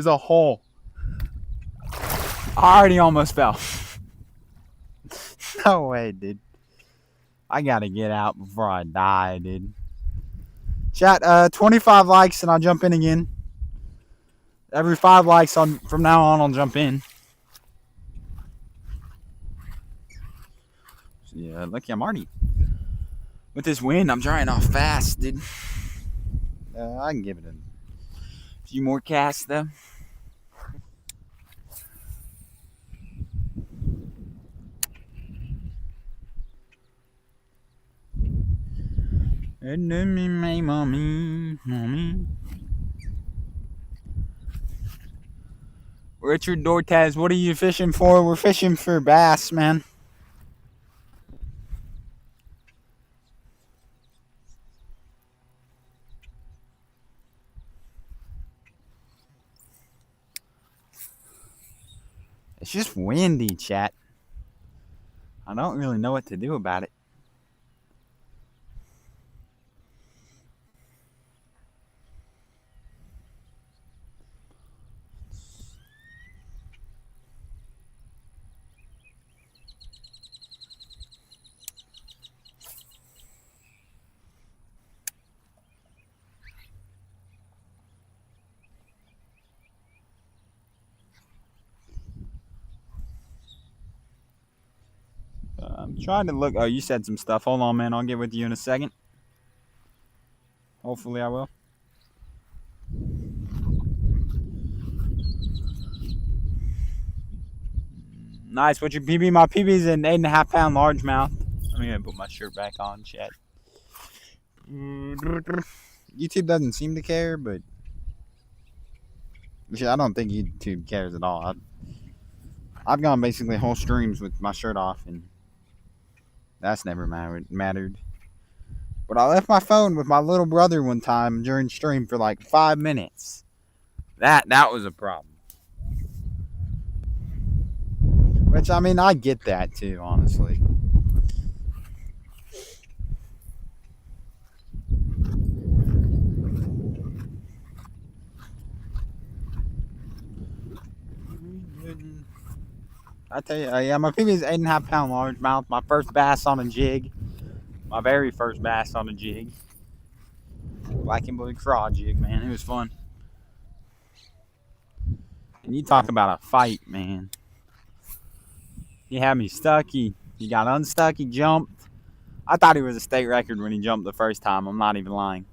a hole. I already almost fell. No way, dude. I gotta get out before I die, dude. Chat, 25 likes and I'll jump in again. Every 5 likes from now on, I'll jump in. Yeah, lucky I'm already. With this wind, I'm drying off fast, dude. I can give it a few more casts, though. Mommy. Richard Dortaz, what are you fishing for? We're fishing for bass, man. It's just windy, chat. I don't really know what to do about it. I'm trying to look. Oh, you said some stuff. Hold on, man. I'll get with you in a second. Hopefully, I will. Nice. What's your PB? My PB is an 8.5 pound largemouth. I'm gonna put my shirt back on, chat. YouTube doesn't seem to care, but I don't think YouTube cares at all. I've gone basically whole streams with my shirt off, and that's never mattered. But I left my phone with my little brother one time during stream for like 5 minutes. That was a problem. Which, I mean, I get that too, honestly. I tell you, yeah, my previous 8.5 pound largemouth, my first bass on a jig, my very first bass on a jig, black and blue craw jig, man, it was fun. And you talk about a fight, man. He had me stuck. He got unstuck. He jumped. I thought he was a state record when he jumped the first time. I'm not even lying.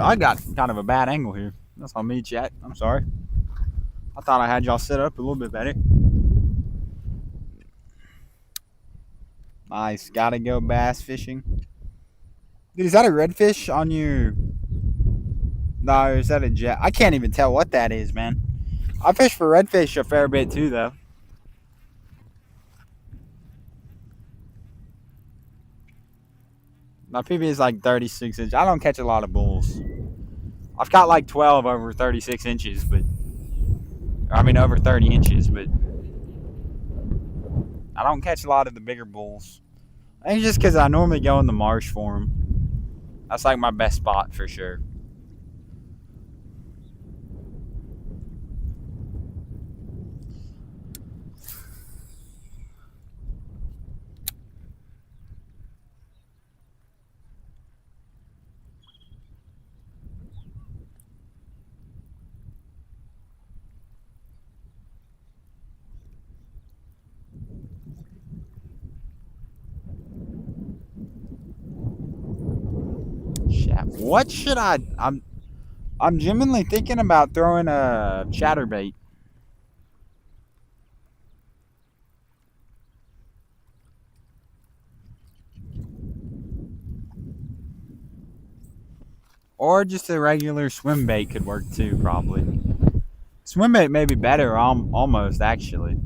I got kind of a bad angle here. That's on me, chat. I'm sorry. I thought I had y'all set up a little bit better. Nice. Gotta go bass fishing. Dude, is that a redfish on your... No, is that a jet? I can't even tell what that is, man. I fish for redfish a fair bit too, though. My PB is like 36 inches. I don't catch a lot of bulls. I've caught like 12 over 36 inches, but... I mean, over 30 inches, but... I don't catch a lot of the bigger bulls. I think it's just because I normally go in the marsh for them. That's like my best spot for sure. What should I'm genuinely thinking about throwing a chatterbait. Or just a regular swim bait could work too, probably. Swim bait may be better, almost, actually.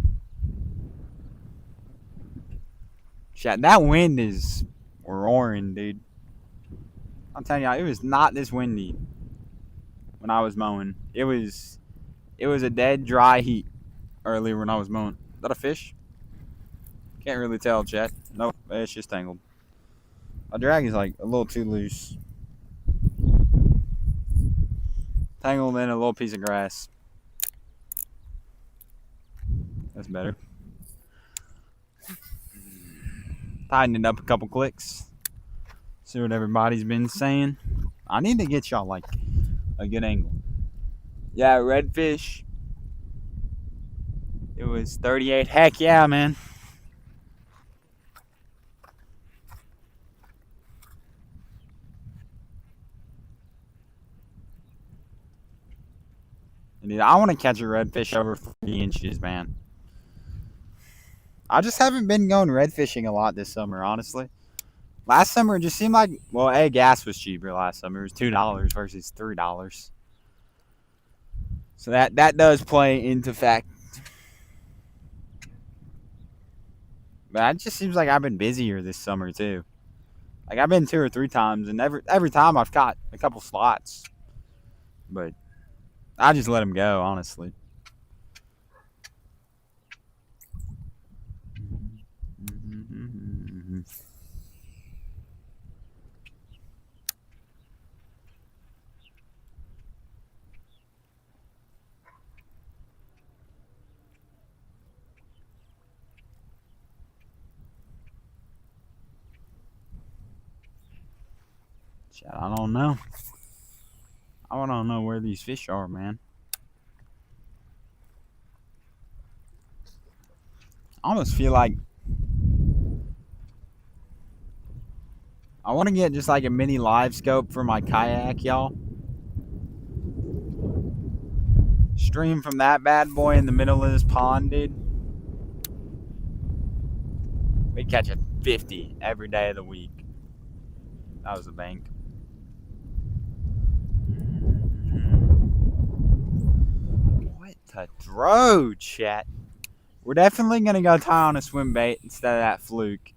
Chat, that wind is roaring, dude. I'm telling you, it was not this windy when I was mowing. It was a dead dry heat earlier when I was mowing. Is that a fish? Can't really tell, chat. Nope, it's just tangled. My drag is like a little too loose. Tangled in a little piece of grass. That's better. Tighten it up a couple clicks. See what everybody's been saying. I need to get y'all like a good angle. Yeah, redfish. It was 38. Heck yeah, man. Dude, I want to catch a redfish over 3 inches, man. I just haven't been going red fishing a lot this summer, honestly. Last summer, it just seemed like, well, gas was cheaper last summer. It was $2 versus $3. So that does play into fact. But it just seems like I've been busier this summer, too. Like, I've been 2 or 3 times, and every time I've caught a couple slots. But I just let them go, honestly. I don't know. I want to know where these fish are, man. I almost feel like I want to get just like a mini live scope for my kayak, y'all. Stream from that bad boy in the middle of this pond, dude. We catch a 50 every day of the week. That was a bank. What to throw, chat? We're definitely going to go tie on a swim bait instead of that fluke.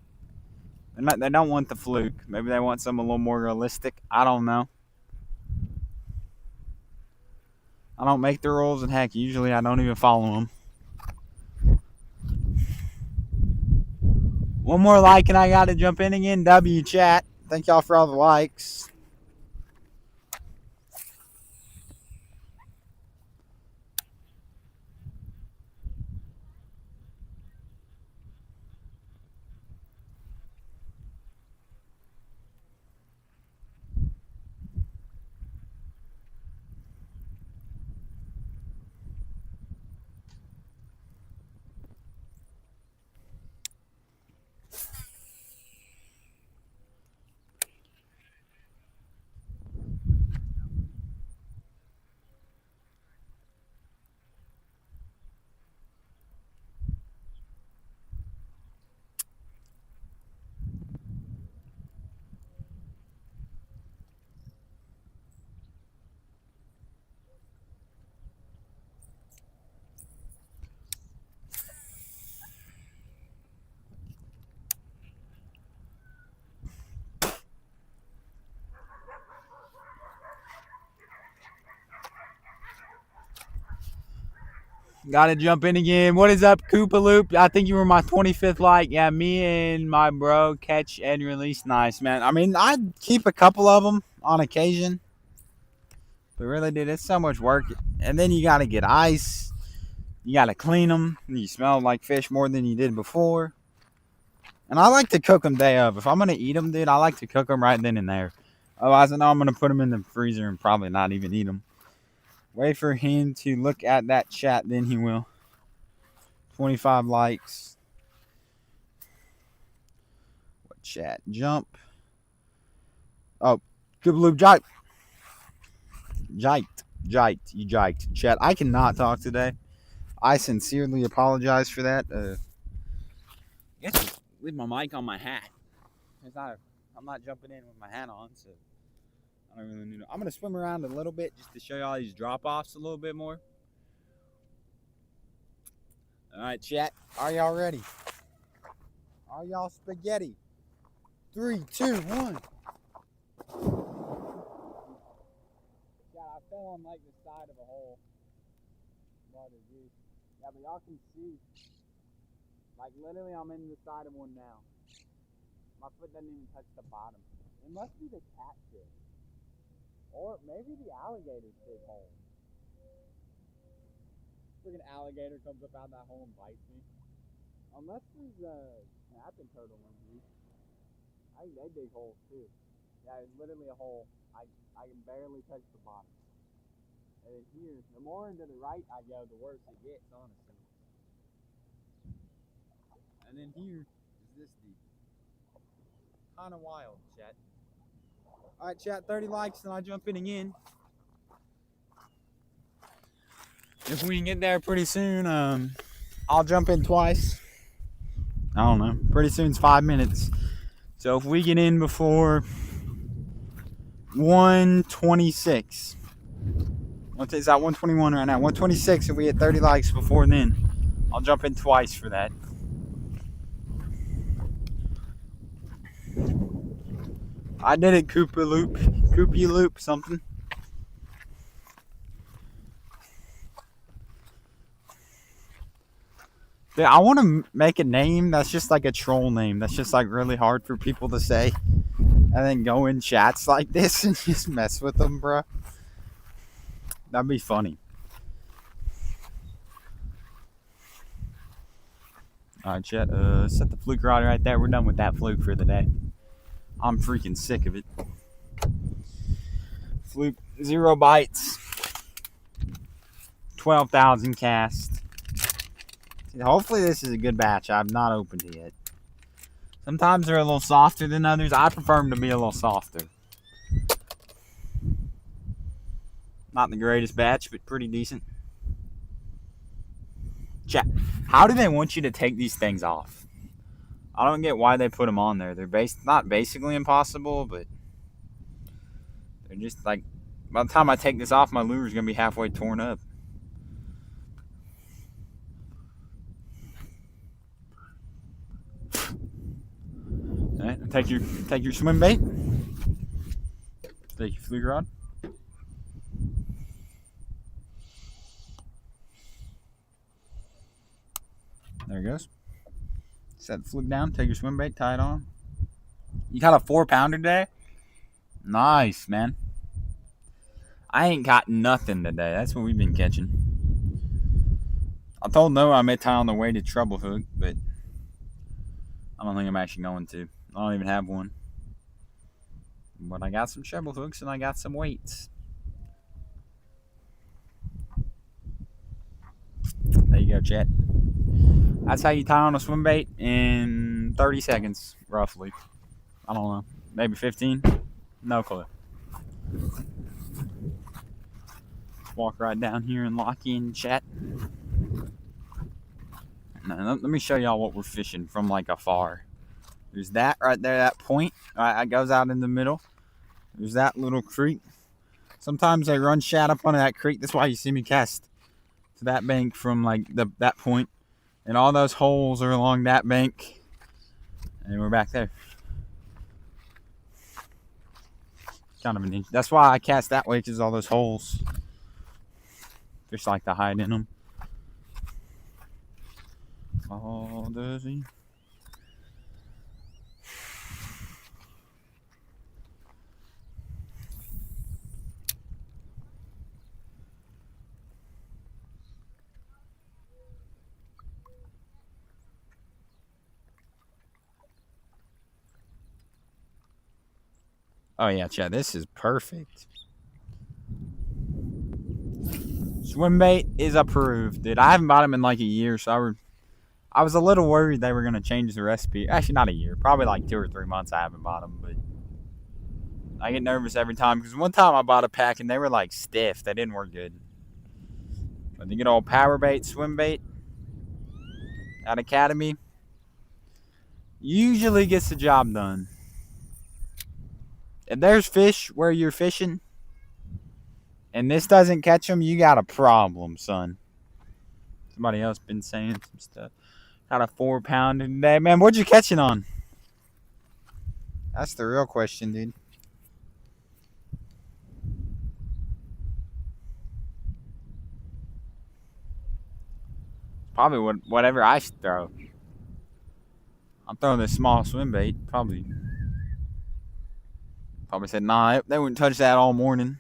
They don't want the fluke. Maybe they want something a little more realistic. I don't know. I don't make the rules, and heck, usually I don't even follow them. One more like, and I got to jump in again. W chat. Thank y'all for all the likes. Gotta jump in again. What is up, Koopa Loop? I think you were my 25th like. Yeah, me and my bro catch and release nice, man. I mean, I keep a couple of them on occasion. But really, dude, it's so much work. And then you gotta get ice. You gotta clean them. You smell like fish more than you did before. And I like to cook them day of. If I'm gonna eat them, dude, I like to cook them right then and there. Otherwise, I know I'm gonna put them in the freezer and probably not even eat them. Wait for him to look at that chat, then he will. 25 likes. What chat? Jump. Oh, good blue jike. Jiked. You jiked. Chat, I cannot talk today. I sincerely apologize for that. I guess just leave my mic on my hat. I'm not jumping in with my hat on, so I don't really know. I'm going to swim around a little bit just to show y'all these drop-offs a little bit more. All right, chat. Are y'all ready? Are y'all spaghetti? 3, 2, 1. Yeah, I fell on like the side of a hole. Yeah, but y'all can see. Like literally, I'm in the side of one now. My foot doesn't even touch the bottom. It must be the catfish. Or maybe the alligator's big hole. Freaking alligator comes up out of that hole and bites me. Unless there's snapping turtle ones, dude. I think they dig holes too. Yeah, it's literally a hole. I can barely touch the bottom. And then here, the more into the right I go, the worse it gets, honestly. And then here is this deep. Kind of wild, chat. All right, chat, 30 likes and I jump in again. If we can get there pretty soon, I'll jump in twice. I don't know. Pretty soon it's 5 minutes. So if we get in before 126, is that 121 right now? 126, if we hit 30 likes before then, I'll jump in twice for that. I did it, Koopy Loop something. Yeah, I want to make a name that's just like a troll name. That's just like really hard for people to say. And then go in chats like this and just mess with them, bro. That'd be funny. Alright, chat. Set the fluke rod right there. We're done with that fluke for the day. I'm freaking sick of it. Fluke 0 bites. 12,000 cast. Hopefully this is a good batch. I've not opened it yet. Sometimes they're a little softer than others. I prefer them to be a little softer. Not the greatest batch, but pretty decent. Chat, how do they want you to take these things off? I don't get why they put them on there. They're not basically impossible, but they're just like, by the time I take this off, my lure's going to be halfway torn up. Alright, take your swim bait. Take your fluke rod. There it goes. Set the fluke down, take your swim bait, tie it on. You got a 4-pounder today? Nice, man. I ain't got nothing today. That's what we've been catching. I told Noah I may tie on the way to Trouble Hook, but I don't think I'm actually going to. I don't even have one. But I got some treble hooks and I got some weights. There you go, chat. That's how you tie on a swim bait in 30 seconds, roughly. I don't know. Maybe 15? No clue. Walk right down here and lock in, chat. Now, let me show y'all what we're fishing from like afar. There's that right there, that point. It goes out in the middle. There's that little creek. Sometimes they run shad up onto that creek. That's why you see me cast to that bank from like that point. And all those holes are along that bank. And we're back there. Kind of an inch. That's why I cast that way, because all those holes. Fish like to hide in them. Oh, does he? Oh yeah, Chad, this is perfect. Swim bait is approved, dude. I haven't bought them in like a year, so I was a little worried they were gonna change the recipe. Actually, not a year, probably like 2 or 3 months. I haven't bought them, but I get nervous every time because one time I bought a pack and they were like stiff. They didn't work good. But the good old power bait, swim bait at Academy usually gets the job done. If there's fish where you're fishing and this doesn't catch them, you got a problem, son. Somebody else been saying some stuff. Got a 4-pounder today. Man, what'd you catch it on? That's the real question, dude. Probably whatever I throw. I'm throwing this small swim bait. Probably said, nah, they wouldn't touch that all morning.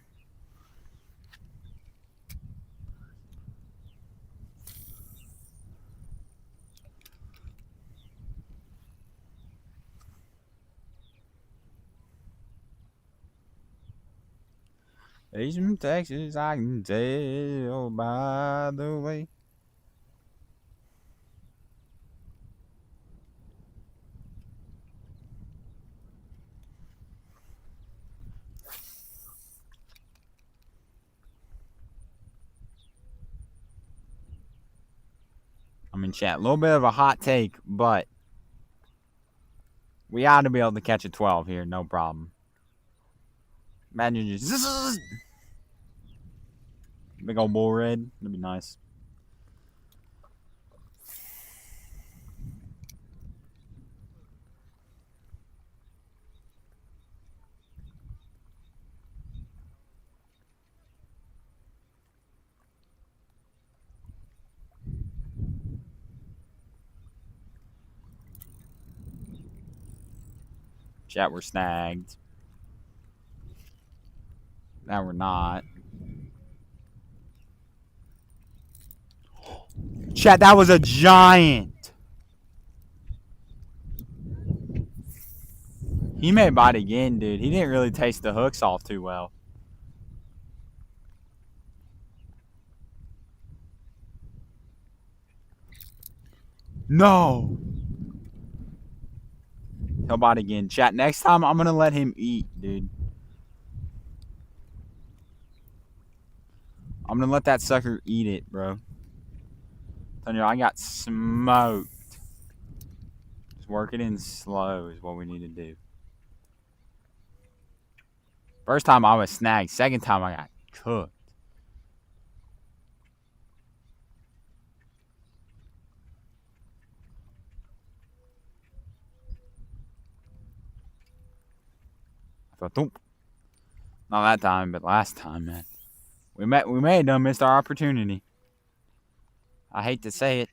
He's from Texas, I can tell by the way. I'm in chat. A little bit of a hot take, but we ought to be able to catch a 12 here, no problem. Imagine just big old bull red. That'd be nice. Chat, we're snagged. Now we're not. Chat, that was a giant. He may bite again, dude. He didn't really taste the hooks off too well. No. He'll bite again. Chat, next time I'm going to let him eat, dude. I'm going to let that sucker eat it, bro. Telling you, I got smoked. Just work it in slow is what we need to do. First time I was snagged. Second time I got cooked. I thought, thump. Not that time, but last time, man. We may have done missed our opportunity. I hate to say it.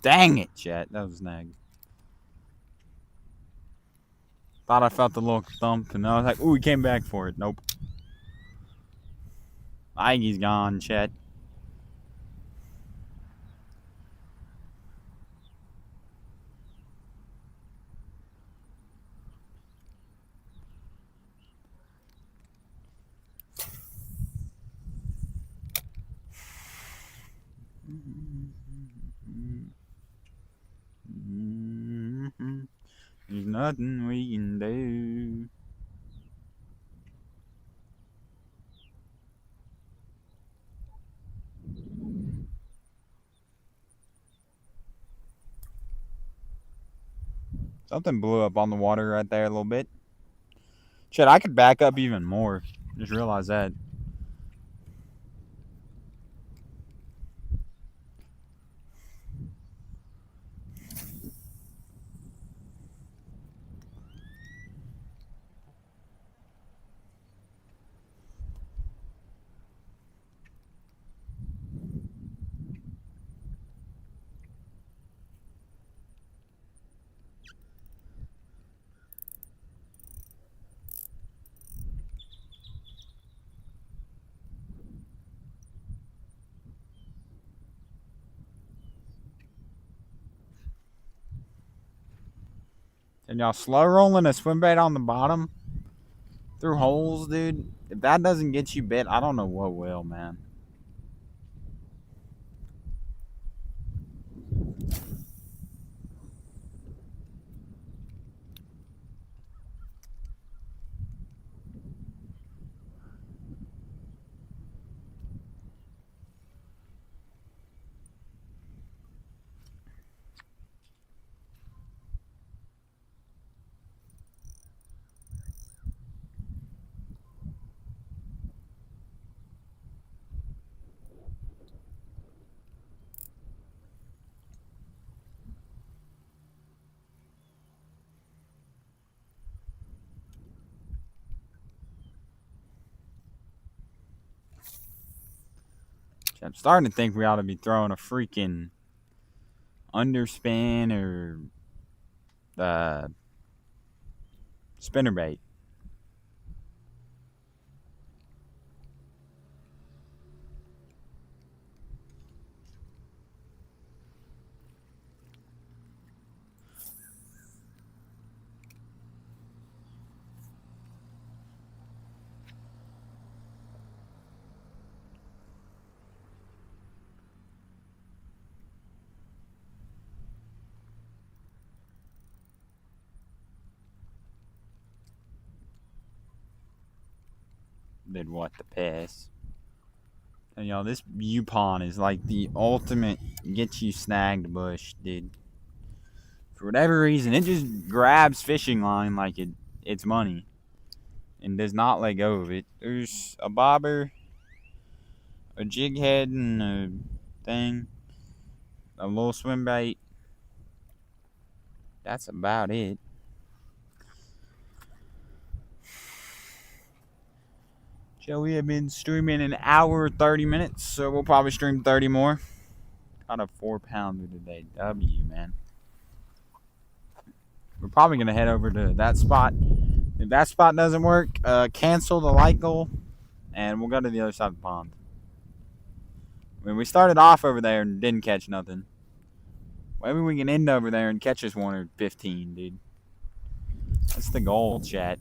Dang it, chat. That was snagged. Thought I felt the little thump, and I was like, ooh, he came back for it. Nope. I think he's gone, chat. There's nothing we can do. Something blew up on the water right there a little bit. Shit, I could back up even more. Just realized that. And y'all slow rolling a swim bait on the bottom through holes, dude. If that doesn't get you bit, I don't know what will, man. I'm starting to think we ought to be throwing a freaking underspin or spinnerbait. Did what? The pass. And y'all, this U-Pon is like the ultimate get you snagged bush, dude. For whatever reason, it just grabs fishing line like it's money and does not let go of it. There's a bobber, a jig head, and a thing, a little swim bait. That's about it. Joey have been streaming an hour 30 minutes, so we'll probably stream 30 more. Got a 4-pounder today. W, man. We're probably going to head over to that spot. If that spot doesn't work, cancel the light goal, and we'll go to the other side of the pond. I mean, we started off over there and didn't catch nothing. Maybe we can end over there and catch us 1 or 15, dude. That's the goal, chat.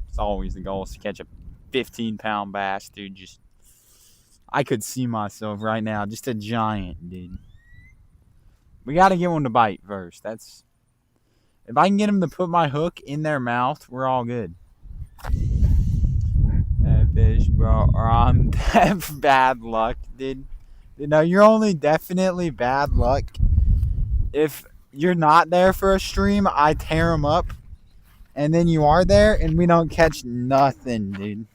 It's always the goal is to catch a 15-pound bass, dude. Just, I could see myself right now, just a giant, dude. We got to get one to bite first. That's, if I can get them to put my hook in their mouth, we're all good. That fish, bro, or I'm bad luck, dude. You know, you're only definitely bad luck if you're not there for a stream. I tear them up, and then you are there, and we don't catch nothing, dude.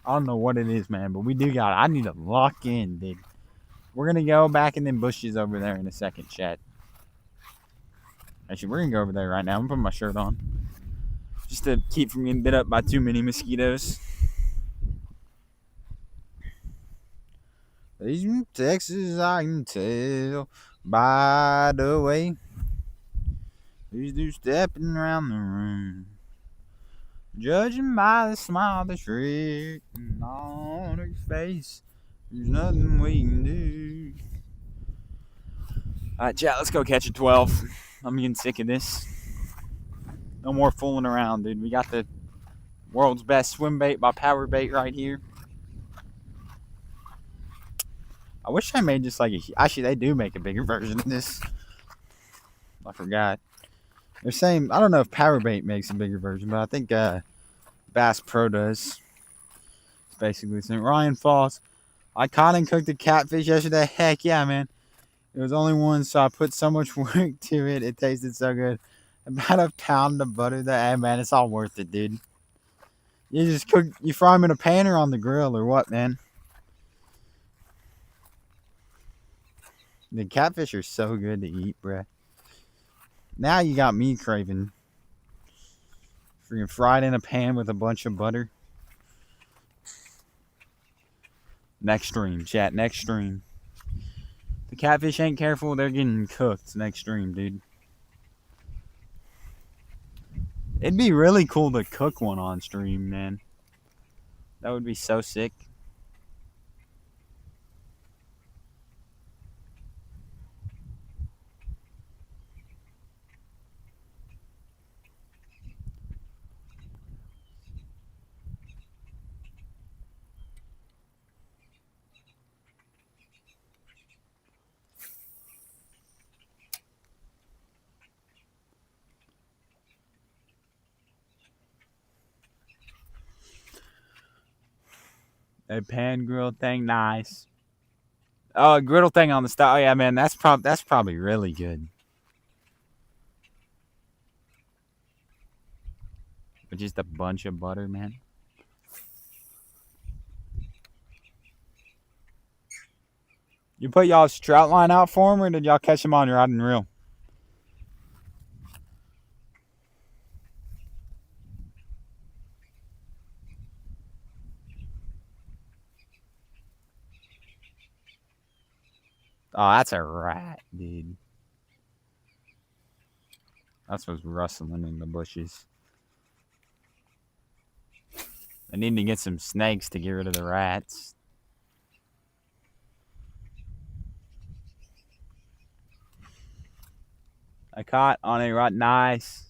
I don't know what it is, man, but we do got it. I need to lock in, dude. We're going to go back in them bushes over there in a second, chat. Actually, we're going to go over there right now. I'm going to put my shirt on just to keep from getting bit up by too many mosquitoes. He's from Texas, I can tell by the way he's do stepping around the room, judging by the smile that's written on his face. There's nothing we can do. Alright, chat, let's go catch a 12. I'm getting sick of this. No more fooling around, dude. We got the world's best swim bait by Power Bait right here. I wish I made just like a... Actually, they do make a bigger version of this. I forgot. They're saying... I don't know if Power Bait makes a bigger version, but I think Bass Pro does. It's basically saying, Ryan Foss, I caught and cooked a catfish yesterday. Heck yeah, man. It was only one, so I put so much work to it. It tasted so good. About a pound of butter. Hey, man, it's all worth it, dude. You just cook... You fry them in a pan or on the grill or what, man? The catfish are so good to eat, bruh. Now you got me craving. Freaking fried in a pan with a bunch of butter. Next stream, chat. Next stream. The catfish ain't careful, they're getting cooked next stream, dude. It'd be really cool to cook one on stream, man. That would be so sick. A pan grill thing, nice. Oh, a griddle thing on the stove. Oh yeah, man, that's probably really good. But just a bunch of butter, man. You put y'all's trout line out for him, or did y'all catch him on your rod and reel? Oh, that's a rat, dude. That's what's rustling in the bushes. I need to get some snakes to get rid of the rats. I caught on a rat. Nice.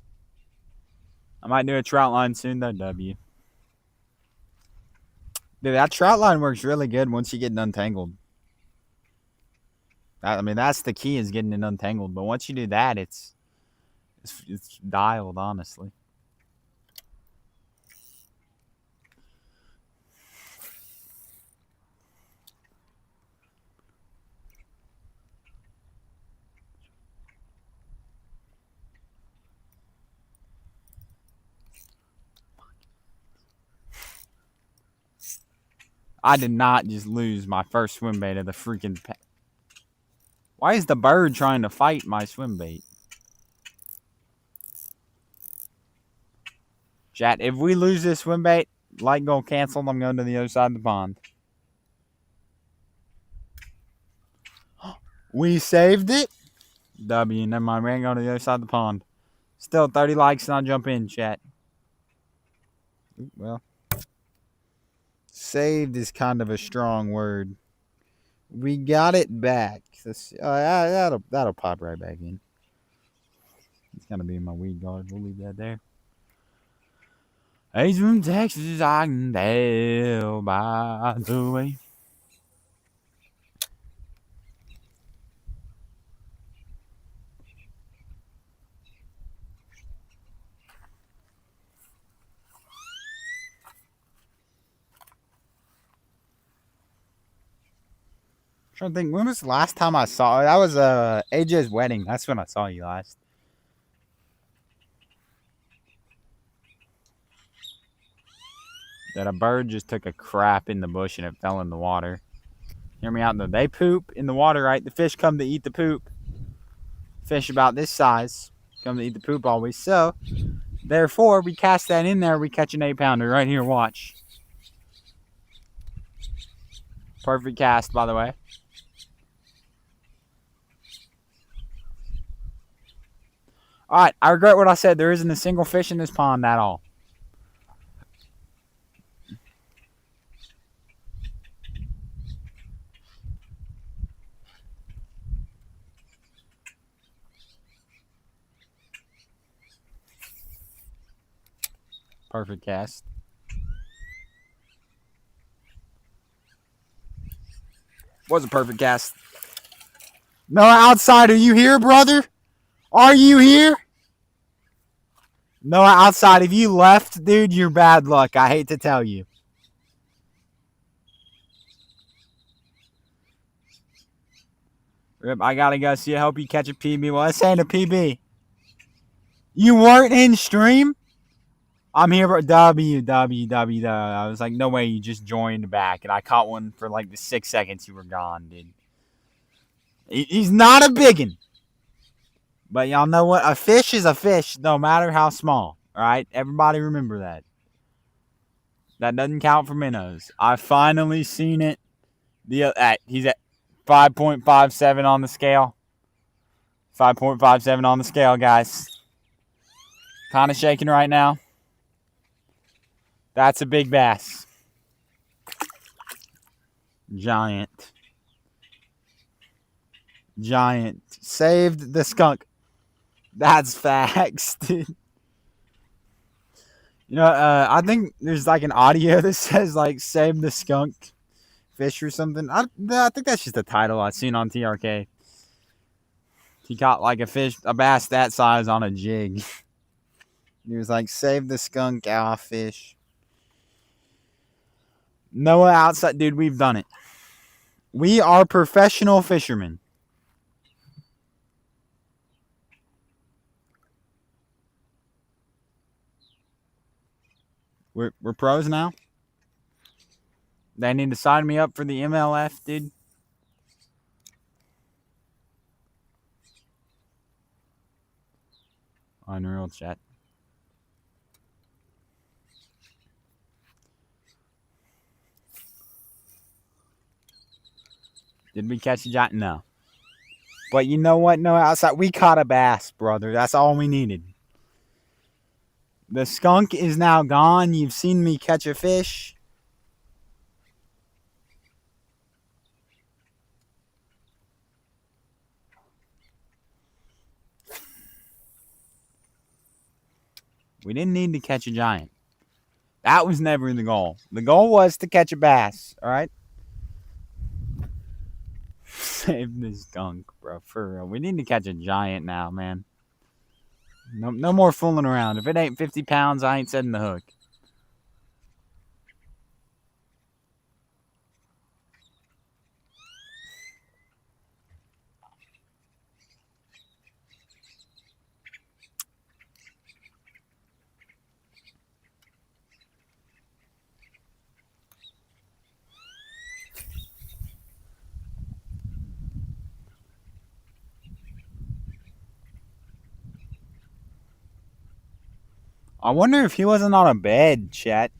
I might do a trout line soon, though. W. Dude, that trout line works really good once you get it untangled. I mean, that's the key, is getting it untangled. But once you do that, it's dialed, honestly. I did not just lose my first swim bait of the freaking... Why is the bird trying to fight my swim bait? Chat, if we lose this swim bait, light goal canceled. I'm going to the other side of the pond. We saved it. W, never mind. We ain't going to the other side of the pond. Still 30 likes and I'll jump in, chat. Well, saved is kind of a strong word. We got it back. That'll pop right back in. It's gonna be in my weed guard. We'll leave that there. He's from Texas, I can tell by the way. I'm trying to think, when was the last time I saw? That was AJ's wedding. That's when I saw you last. That a bird just took a crap in the bush and it fell in the water. Hear me out though. They poop in the water, right? The fish come to eat the poop. Fish about this size come to eat the poop always. So, therefore, we cast that in there. We catch an 8-pounder right here. Watch. Perfect cast, by the way. All right, I regret what I said. There isn't a single fish in this pond at all. Perfect cast. Was a perfect cast. No, outside, are you here, brother? Are you here? No, outside, if you left, dude, you're bad luck. I hate to tell you. Rip, I gotta go see you. Help you catch a PB. Well, this ain't a PB. You weren't in stream? I'm here for WWW. I was like, no way, you just joined back. And I caught one for like the 6 seconds you were gone, dude. He's not a biggin. But y'all know what? A fish is a fish, no matter how small. All right? Everybody remember that. That doesn't count for minnows. I finally seen it. He's at 5.57 on the scale. 5.57 on the scale, guys. Kind of shaking right now. That's a big bass. Giant. Saved the skunk. That's facts, dude. You know, I think there's like an audio that says like "save the skunk fish" or something. I think that's just a title I seen on TRK. He caught like a bass that size on a jig. He was like, "Save the skunk fish." Noah outside, dude. We've done it. We are professional fishermen. We're pros now. They need to sign me up for the MLF, dude. Unreal, chat. Did we catch a giant? No. But you know what? No outside. We caught a bass, brother. That's all we needed. The skunk is now gone. You've seen me catch a fish. We didn't need to catch a giant. That was never the goal. The goal was to catch a bass, all right? Save this skunk, bro. For real. We need to catch a giant now, man. No more fooling around. If it ain't 50 pounds, I ain't setting the hook. I wonder if he wasn't on a bed, chat.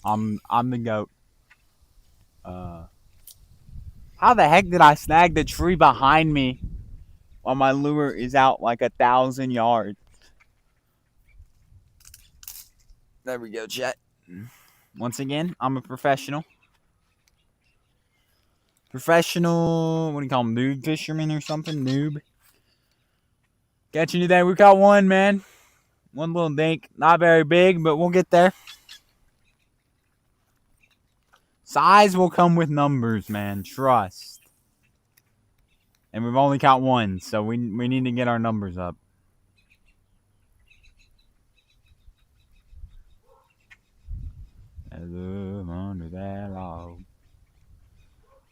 I'm the goat. How the heck did I snag the tree behind me while my lure is out like 1,000 yards? There we go, chat. Once again, I'm a professional. Professional, what do you call him? Noob fisherman or something? Noob. Catching you there. We caught one, man. One little dink. Not very big, but we'll get there. Size will come with numbers, man. Trust. And we've only caught one, so we need to get our numbers up. Under that log.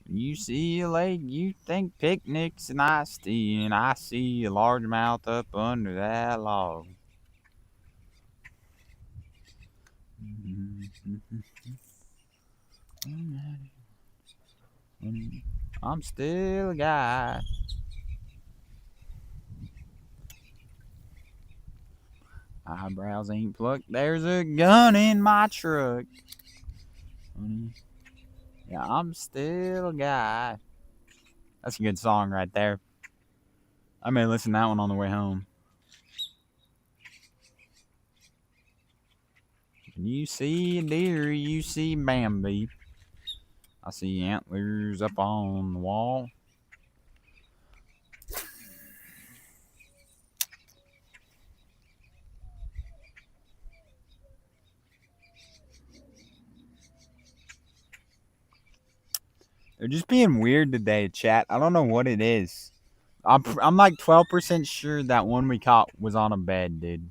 You see a lake, you think picnics and iced tea, and I see a largemouth up under that log. I'm still a guy. Eyebrows ain't plucked. There's a gun in my truck. Yeah, I'm still a guy. That's a good song right there. I may listen to that one on the way home. When you see a deer, you see Bambi. I see antlers up on the wall. They're just being weird today, chat. I don't know what it is. I'm like 12% sure that one we caught was on a bed, dude.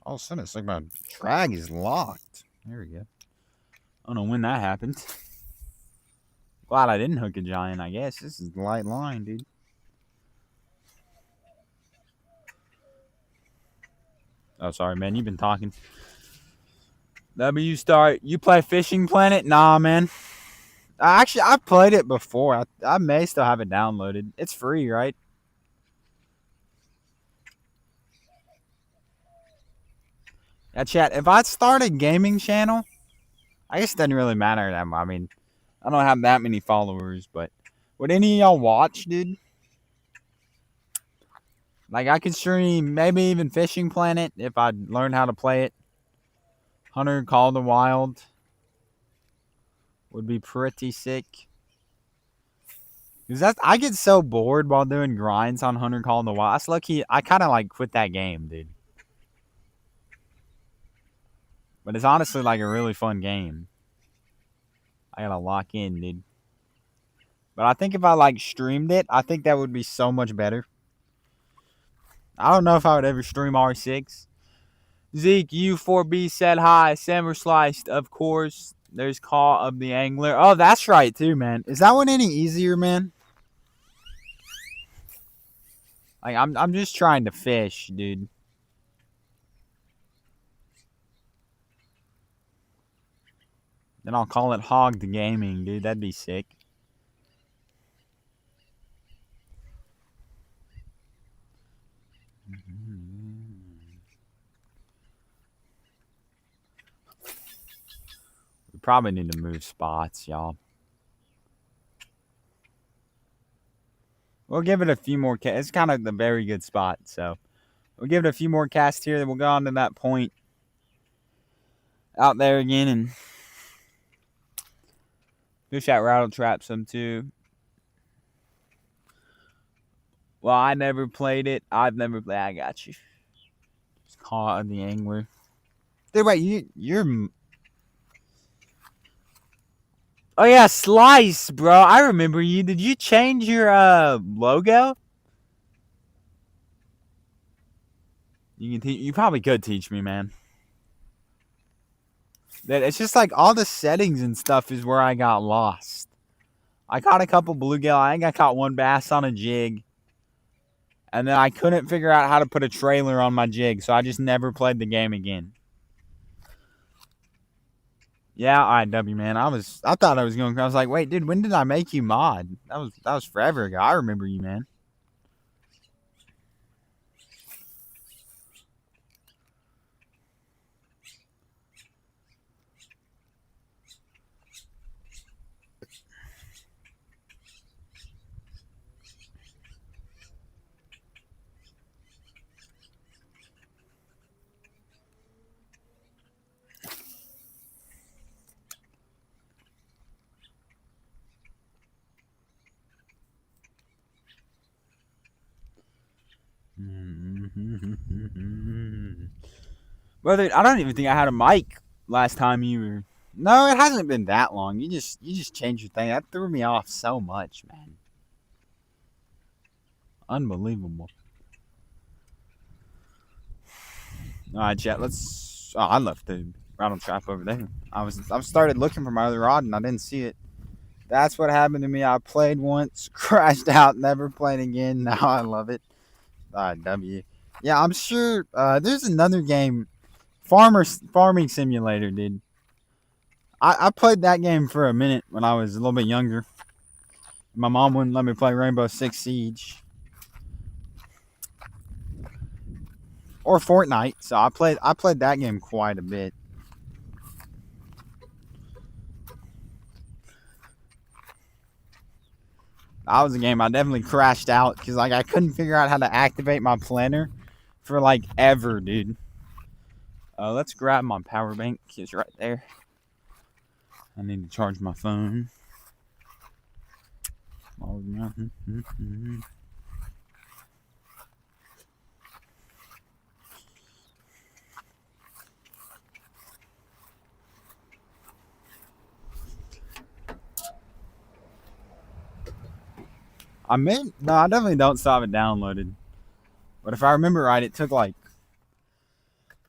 All of a sudden, it's like my drag is locked. There we go. I don't know when that happened. Glad I didn't hook a giant, I guess. This is the light line, dude. Oh, sorry, man. You've been talking. W Star. You play Fishing Planet? Nah, man. Actually, I played it before. I may still have it downloaded. It's free, right? Yeah, chat. If I start a gaming channel, I guess it doesn't really matter that much. I mean, I don't have that many followers, but would any of y'all watch, dude? Like, I could stream maybe even Fishing Planet if I learn how to play it. Hunter Call the Wild would be pretty sick. Cause I get so bored while doing grinds on Hunter Call the Wild. That's lucky. I kind of like quit that game, dude. But it's honestly like a really fun game. I gotta lock in, dude. But I think if I like streamed it, I think that would be so much better. I don't know if I would ever stream R6. Zeke, U4B said hi. Sammer Sliced, of course. There's Call of the Angler. Oh, that's right, too, man. Is that one any easier, man? Like, I'm just trying to fish, dude. Then I'll call it Hog the Gaming, dude. That'd be sick. We probably need to move spots, y'all. We'll give it a few more casts. It's kind of a very good spot, so we'll give it a few more casts here. Then we'll go on to that point out there again and fish out rattle trap some too. Well, I never played it. I've never played. I got you. Just Call of the Angler. Dude, wait, you're. Oh yeah, Slice, bro. I remember you. Did you change your logo? You probably could teach me, man. That it's just like all the settings and stuff is where I got lost. I caught a couple bluegill. I think I caught one bass on a jig. And then I couldn't figure out how to put a trailer on my jig, so I just never played the game again. Yeah, IW, man. I thought I was going. I was like, wait, dude, when did I make you mod? That was forever ago. I remember you, man. Well, dude, I don't even think I had a mic last time you were. No, it hasn't been that long. You just changed your thing. That threw me off so much, man. Unbelievable. All right, chat. Let's. Oh, I left the rattle trap over there. I started looking for my other rod and I didn't see it. That's what happened to me. I played once, crashed out, never played again. Now I love it. W. Yeah, I'm sure. There's another game, Farming Simulator, dude. I played that game for a minute when I was a little bit younger. My mom wouldn't let me play Rainbow Six Siege or Fortnite, so I played that game quite a bit. That was a game I definitely crashed out because like I couldn't figure out how to activate my planner for like ever, dude. Let's grab my power bank. It's right there. I need to charge my phone. No, I definitely don't still have it downloaded. But if I remember right, it took like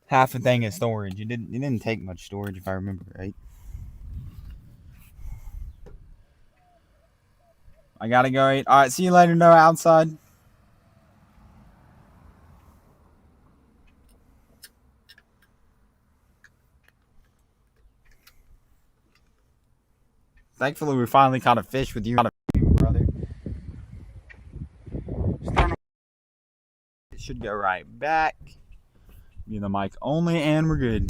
half a thing of storage. It didn't take much storage if I remember right. I gotta go eat. Alright, see you later, Noah, outside. Thankfully, we finally caught a fish with you, brother. It should go right back. Be the mic only, and we're good.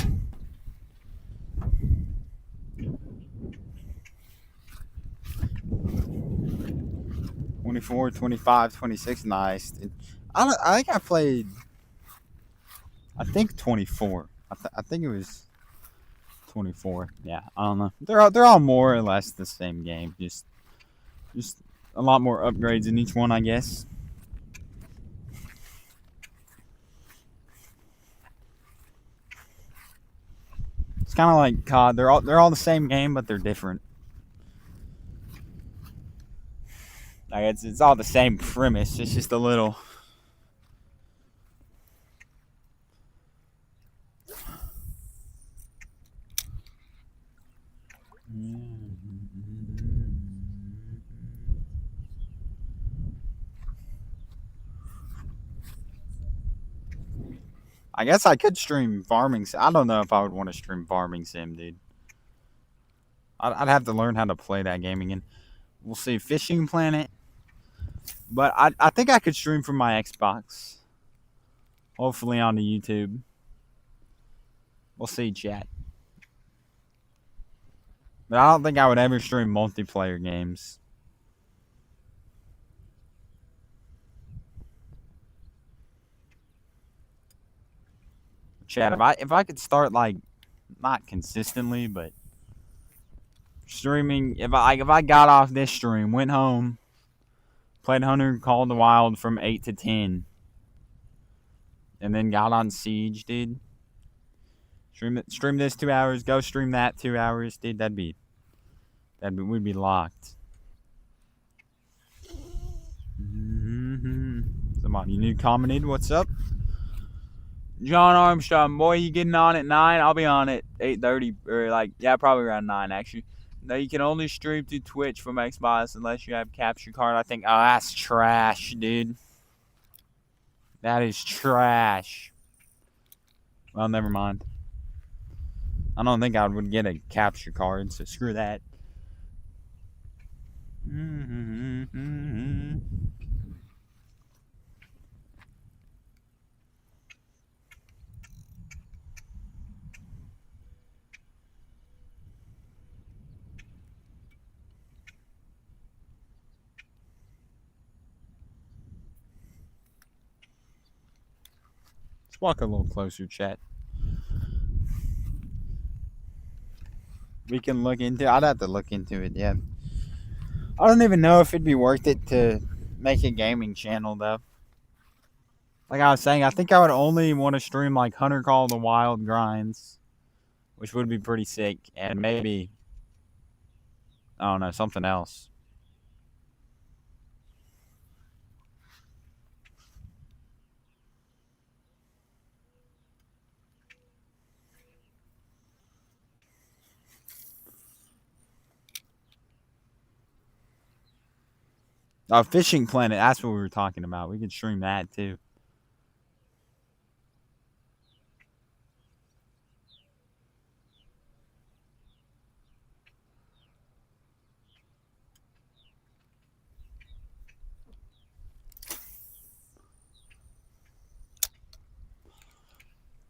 $24, $25, $26, nice. I think I played. I think 24. I think it was 24. Yeah, I don't know. They're all more or less the same game. Just a lot more upgrades in each one, I guess. It's kind of like COD. They're all the same game, but they're different. Like it's all the same premise. It's just a little. I guess I could stream Farming Sim. I don't know if I would want to stream Farming Sim, dude. I'd have to learn how to play that game again. We'll see. Fishing Planet. But I think I could stream from my Xbox. Hopefully onto YouTube. We'll see, chat. But I don't think I would ever stream multiplayer games. Chat, if I could start like not consistently, but streaming, if I got off this stream, went home, played Hunter Call of the Wild from 8 to 10, and then got on Siege, dude. Stream this 2 hours, go stream that 2 hours, dude. We'd be locked. Somebody new commented, what's up? John Armstrong, boy, you getting on at 9? I'll be on at 8:30, or probably around 9 actually. No, you can only stream through Twitch from Xbox unless you have capture card. I think, oh, that's trash, dude. That is trash. Well, never mind. I don't think I would get a capture card, so screw that. Let's walk a little closer, chat. We can look into it. I'd have to look into it, yeah. I don't even know if it'd be worth it to make a gaming channel, though. Like I was saying, I think I would only want to stream like Hunter Call of the Wild grinds, which would be pretty sick, and maybe, I don't know, something else. Oh, Fishing Planet, that's what we were talking about. We could stream that too.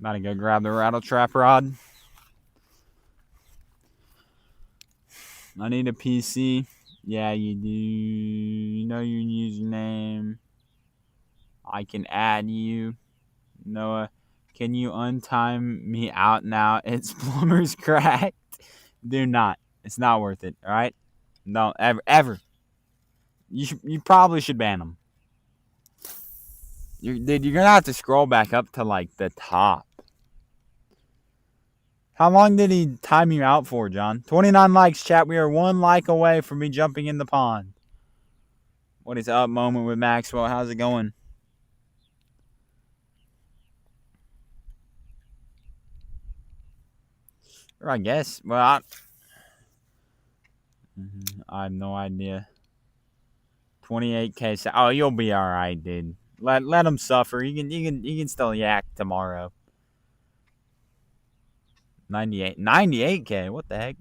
About to go grab the rattle trap rod. I need a PC. Yeah, you do. You know your username. I can add you. Noah, can you untime me out now? It's Plumber's Cracked. Do not. It's not worth it, all right? No, ever. You probably should ban them. You're going to have to scroll back up to, like, the top. How long did he time you out for, John? 29 likes, chat. We are 1 like away from me jumping in the pond. What is up, Moment with Maxwell? How's it going? Or I guess. Well, I have no idea. 28K. Oh, you'll be all right, dude. Let him suffer. You can still yak tomorrow. 98K. What the heck?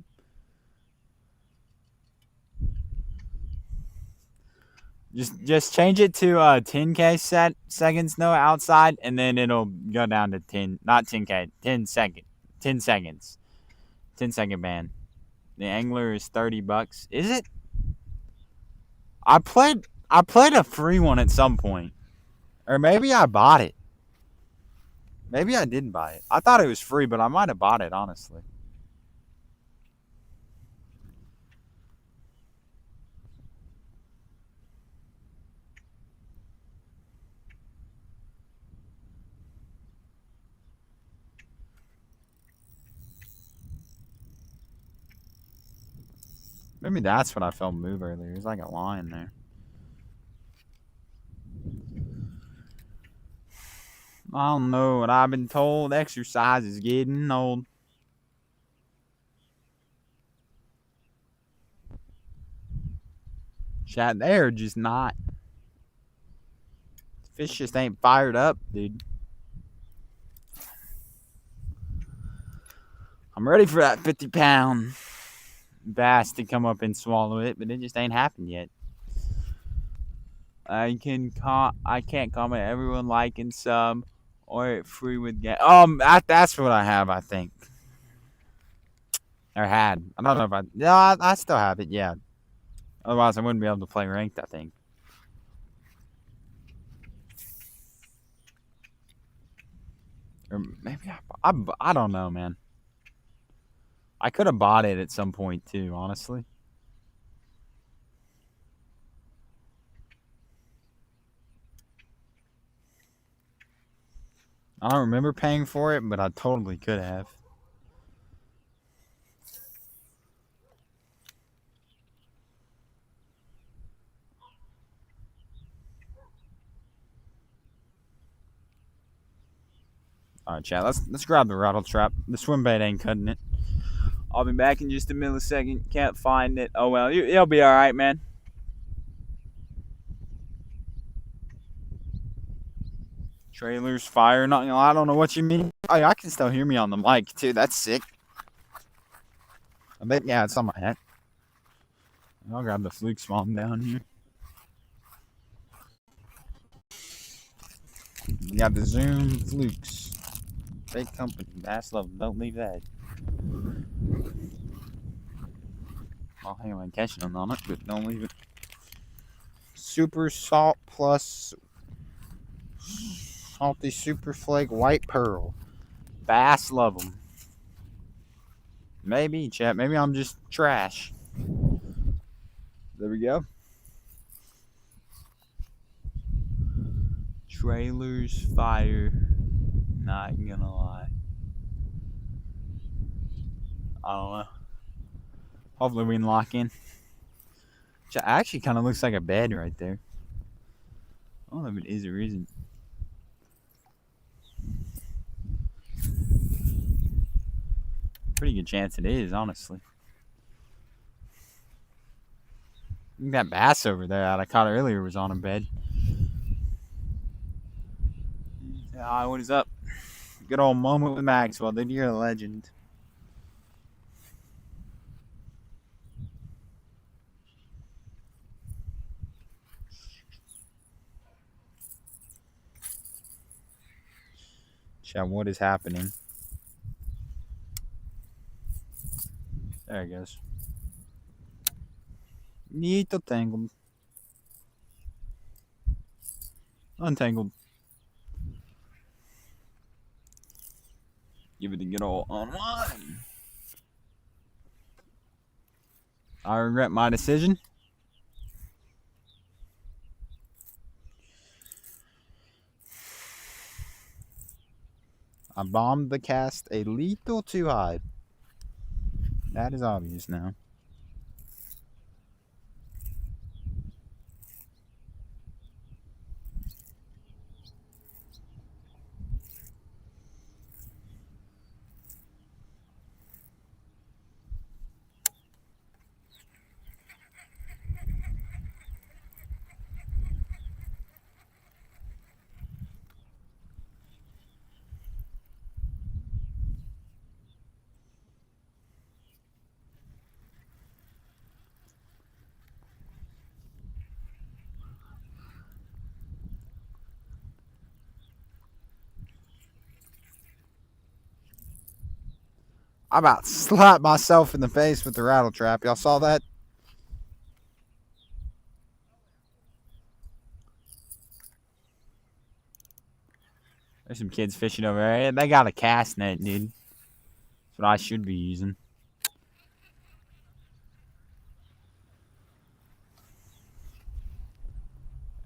Just change it to 10K seconds no outside, and then it'll go down to 10, not 10K, 10 seconds, 10-second ban. The angler is $30. Is it? I played a free one at some point, or maybe I bought it. Maybe I didn't buy it. I thought it was free, but I might have bought it, honestly. Maybe that's what I felt move earlier. There's like a line there. I don't know what I've been told. Exercise is getting old. Chat, they're just not. Fish just ain't fired up, dude. I'm ready for that 50-pound bass to come up and swallow it, but it just ain't happened yet. I can't comment. Everyone liking sub or free with gas. That's what I have. I think or had. I don't know if I. No, I still have it. Yeah. Otherwise, I wouldn't be able to play ranked. I think. Or maybe I don't know, man. I could have bought it at some point too, honestly. I don't remember paying for it, but I totally could have. All right, chat. Let's grab the rattle trap. The swim bait ain't cutting it. I'll be back in just a millisecond. Can't find it. Oh well, it'll be all right, man. Trailers, fire. Not, I don't know what you mean. Oh, I can still hear me on the mic too. That's sick. I bet. Yeah, it's on my head. I'll grab the fluke spawn down here. We got the Zoom flukes. Big company. Bass Love. Don't leave that. I'll hang on catching them on it, but don't leave it. Super Salt Plus Salty Super Flake White Pearl. Bass love them. Maybe, chat. Maybe I'm just trash. There we go. Trailers fire. Not gonna lie. I don't know. Hopefully we can lock in. Chat actually kind of looks like a bed right there. I don't know if it is or isn't. Pretty good chance it is, honestly. I think that bass over there that I caught earlier was on a bed. What is up? Good old moment with Maxwell. Dude, you're a legend. Chat, what is happening? There it goes. Neato tangled. Untangled. Give it a good old unwind. I regret my decision. I bombed the cast a little too high. That is obvious now. I about slapped myself in the face with the rattle trap. Y'all saw that? There's some kids fishing over there. They got a cast net, dude. That's what I should be using.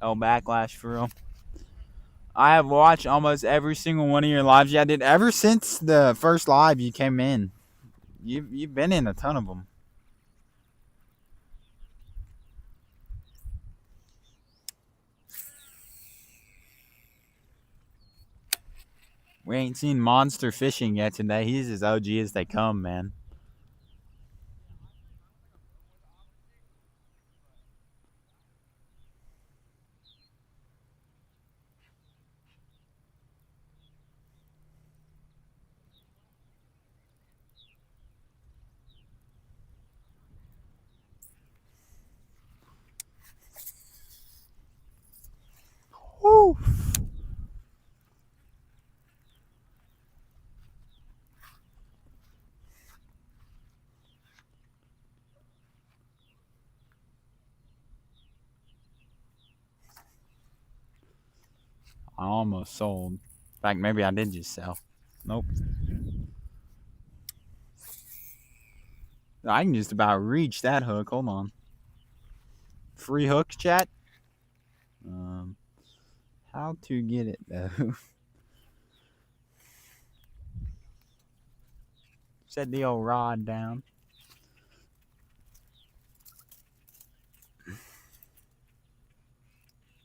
Oh, Backlash for real. I have watched almost every single one of your lives you did ever since the first live you came in. You've been in a ton of them. We ain't seen Monster fishing yet today. He's as OG as they come, man. Woo! I almost sold. In fact, maybe I did just sell. Nope. I can just about reach that hook. Hold on. Free hook, chat? How to get it, though? Set the old rod down.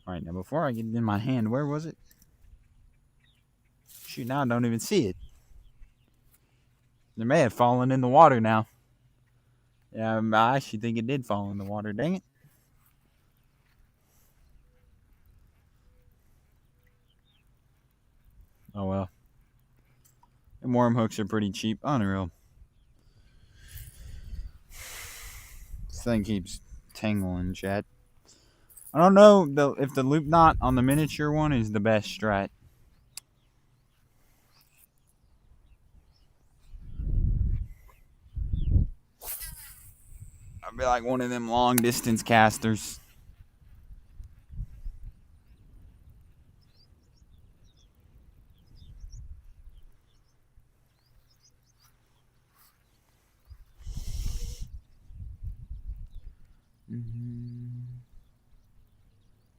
Alright, now before I get it in my hand, where was it? Shoot, now I don't even see it. It may have fallen in the water now. Yeah, I actually think it did fall in the water. Dang it. Oh well. And worm hooks are pretty cheap. Unreal. This thing keeps tangling, chat. I don't know if the loop knot on the miniature one is the best strat. I'd be like one of them long distance casters.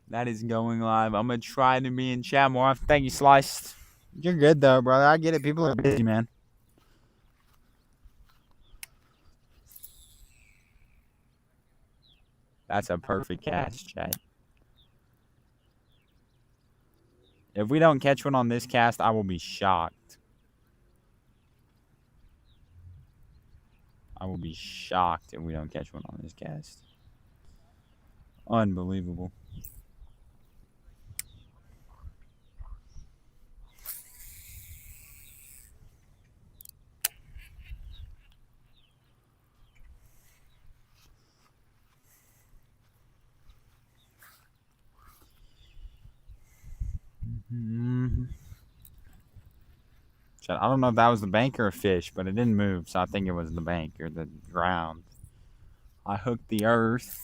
That is going live. I'm going to try to be in chat more often. Thank you, Sliced. You're good, though, brother. I get it. People are busy, man. That's a perfect cast, chat. If we don't catch one on this cast, I will be shocked. I will be shocked if we don't catch one on this cast. Unbelievable. I don't know if that was the bank or a fish, but it didn't move, so I think it was the bank or the ground. I hooked the earth.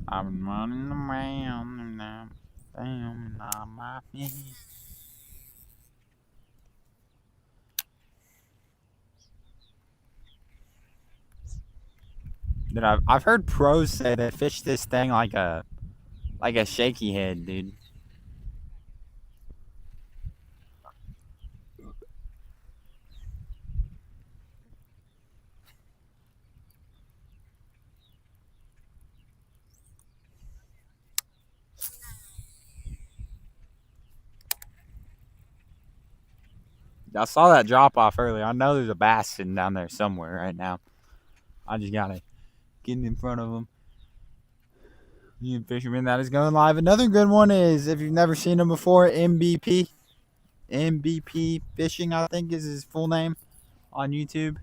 I'm running around and I'm down on my feet. Dude, I've heard pros say they fish this thing like a shaky head, dude. I saw that drop off earlier. I know there's a bass sitting down there somewhere right now. I just gotta get in front of him. You fisherman, that is going live. Another good one is, if you've never seen him before, MVP. MVP Fishing, I think is his full name on YouTube.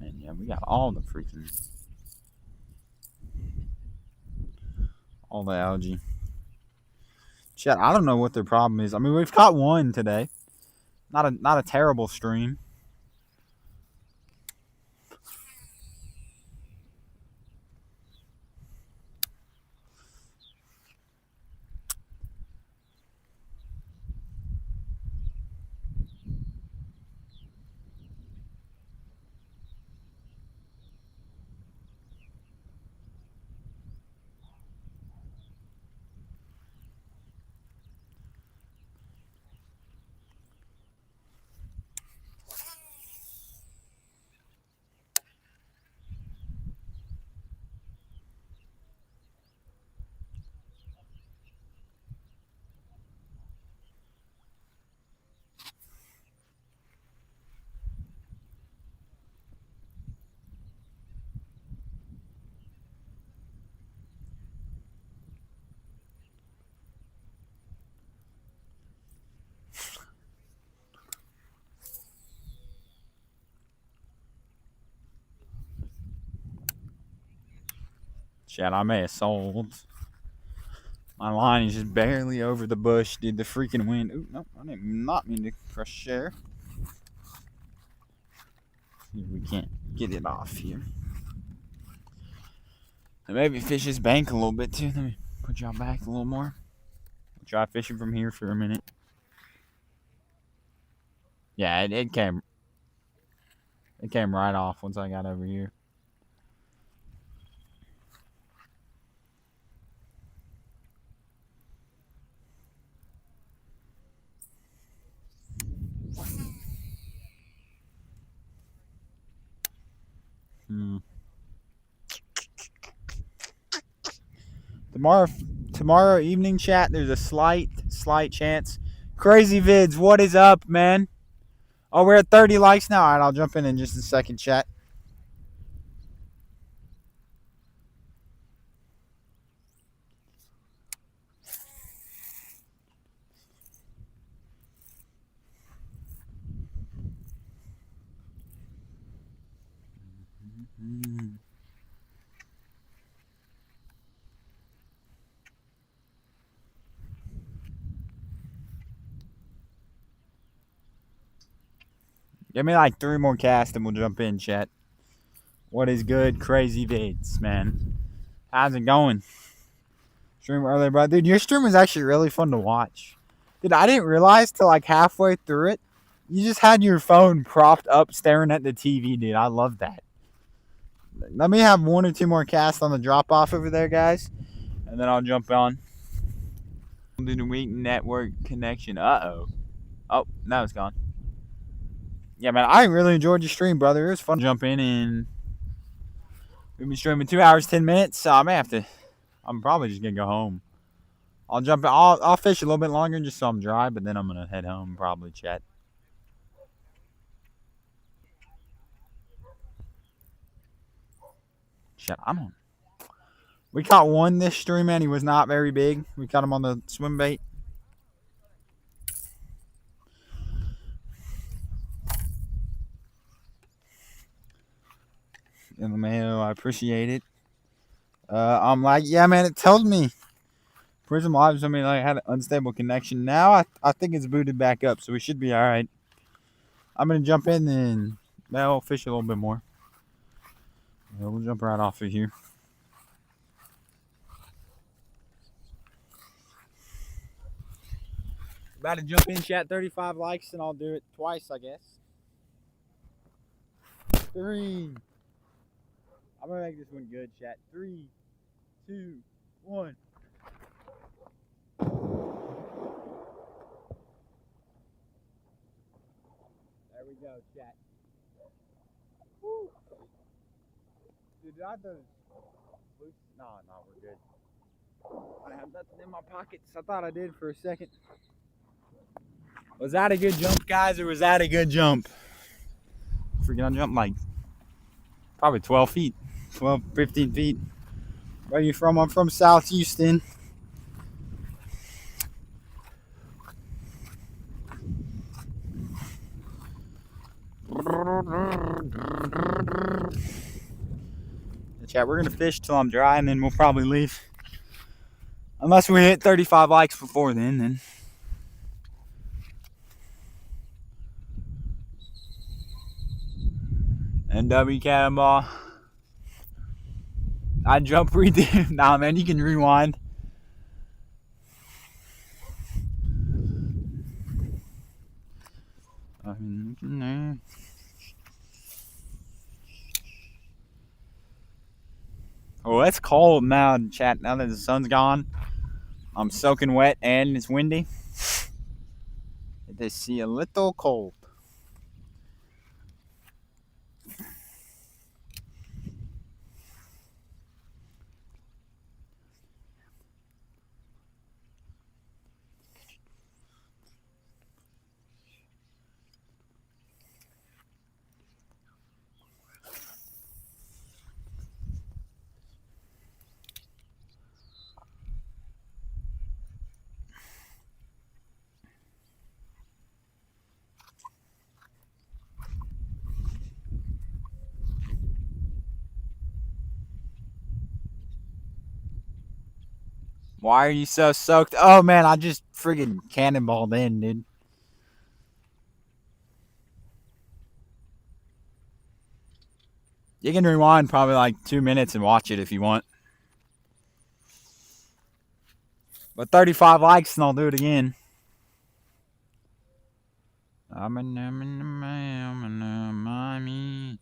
And yeah, we got all the algae. Shit, I don't know what their problem is. I mean, we've caught one today. Not a terrible stream. Shit, I may have sold. My line is just barely over the bush, dude. The freaking wind. Ooh, no, I did not mean to crush share. See if we can't get it off here. And maybe fish his bank a little bit too. Let me put y'all back a little more. I'll try fishing from here for a minute. Yeah, it came right off once I got over here. Tomorrow evening chat, there's a slight chance. Crazy Vids, what is up, man? Oh, we're at 30 likes now. All right, I'll jump in just a second, chat. Give me like 3 more casts and we'll jump in, chat. What is good, Crazy Vids, man? How's it going? Stream earlier, bro. Dude, your stream was actually really fun to watch. Dude, I didn't realize till like halfway through it, you just had your phone propped up staring at the TV, dude. I love that. Let me have 1 or 2 more casts on the drop off over there, guys. And then I'll jump on. Do the weak network connection. Uh-oh. Oh, now it's gone. Yeah, man, I really enjoyed your stream, brother. It was fun to jump in, and we've been streaming 2 hours, 10 minutes, so I may have to. I'm probably just gonna go home. I'll jump in. I'll fish a little bit longer just so I'm dry, but then I'm gonna head home, probably, chat. Shit, I'm on. We caught one this stream, man. He was not very big. We caught him on the swim bait. In the mail, I appreciate it. I'm like, yeah, man. It tells me Prism Live. I mean, like, had an unstable connection. Now I think it's booted back up, so we should be all right. I'm gonna jump in and I'll fish a little bit more. Yeah, we'll jump right off of here. About to jump in, chat. 35 likes, and I'll do it twice, I guess. 3. I'm gonna make this one good, chat. 3, 2, 1. There we go, chat. Woo. Dude, did I do loose? No, we're good. I have nothing in my pockets. I thought I did for a second. Was that a good jump, guys, or was that a good jump? Freaking I jumped like probably 12 feet, 12, 15 feet. Where you from? I'm from South Houston. Chat, we're gonna fish till I'm dry and then we'll probably leave. Unless we hit 35 likes before then. NW Cannonball. I jump read. Nah, man, you can rewind. Oh, it's cold now, chat. Now that the sun's gone, I'm soaking wet and it's windy. They see a little cold. Why are you so soaked? Oh man, I just friggin' cannonballed in, dude. You can rewind probably like 2 minutes and watch it if you want. But 35 likes and I'll do it again. I'm a mommy.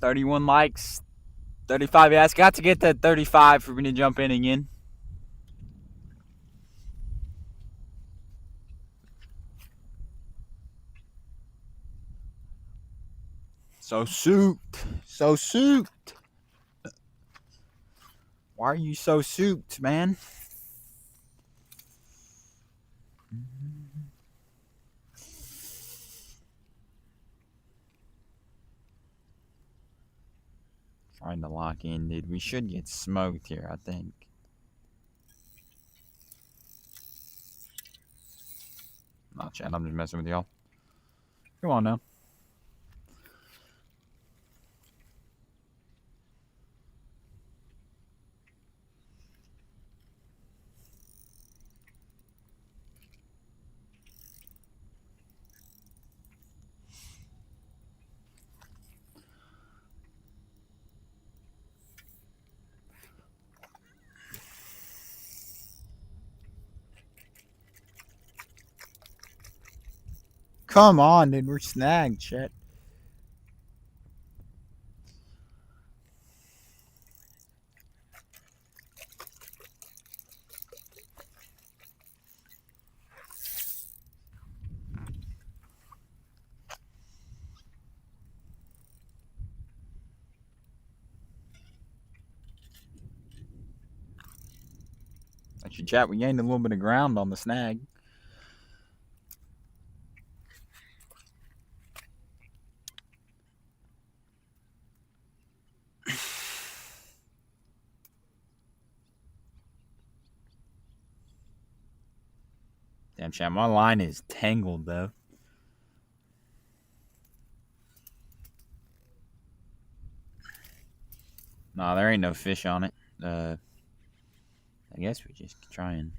$31 likes. 35, yeah, it's got to get that 35 for me to jump in again. So souped. So souped. Why are you so souped, man? Trying to lock in, dude. We should get smoked here, I think. Not chat, I'm just messing with y'all. Come on now. Come on, dude. We're snagged, chat. Actually, chat, we gained a little bit of ground on the snag. Damn, chat, my line is tangled, though. Nah, there ain't no fish on it. I guess we just try and...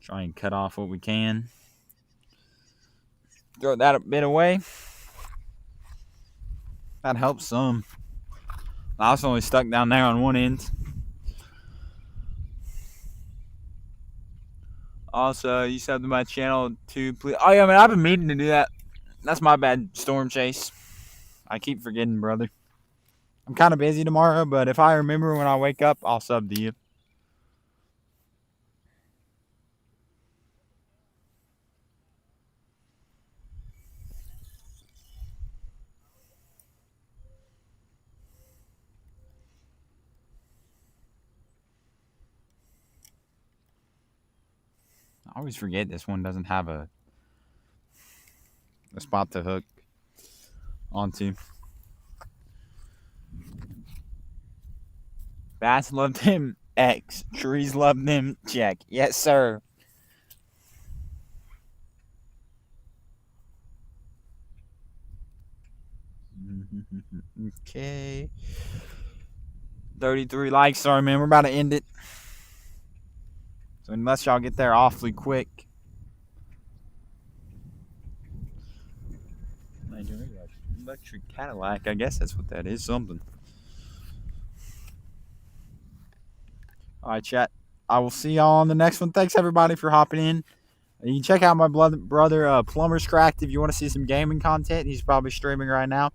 Try and cut off what we can. Throw that a bit away. That helps some. I was only stuck down there on one end. Also, you sub to my channel too, please. Oh yeah, man, I've been meaning to do that. That's my bad, Storm Chase. I keep forgetting, brother. I'm kind of busy tomorrow, but if I remember when I wake up, I'll sub to you. I always forget this one doesn't have a spot to hook onto. Bass loved him, X. Trees loved him, check. Yes, sir. Okay. 33 likes. Sorry, man. We're about to end it. So unless y'all get there awfully quick. Electric Cadillac. I guess that's what that is. Something. All right, chat. I will see y'all on the next one. Thanks, everybody, for hopping in. You can check out my brother, Plumber's Cracked, if you want to see some gaming content. He's probably streaming right now.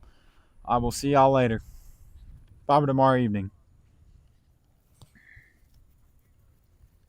I will see y'all later. Probably tomorrow evening.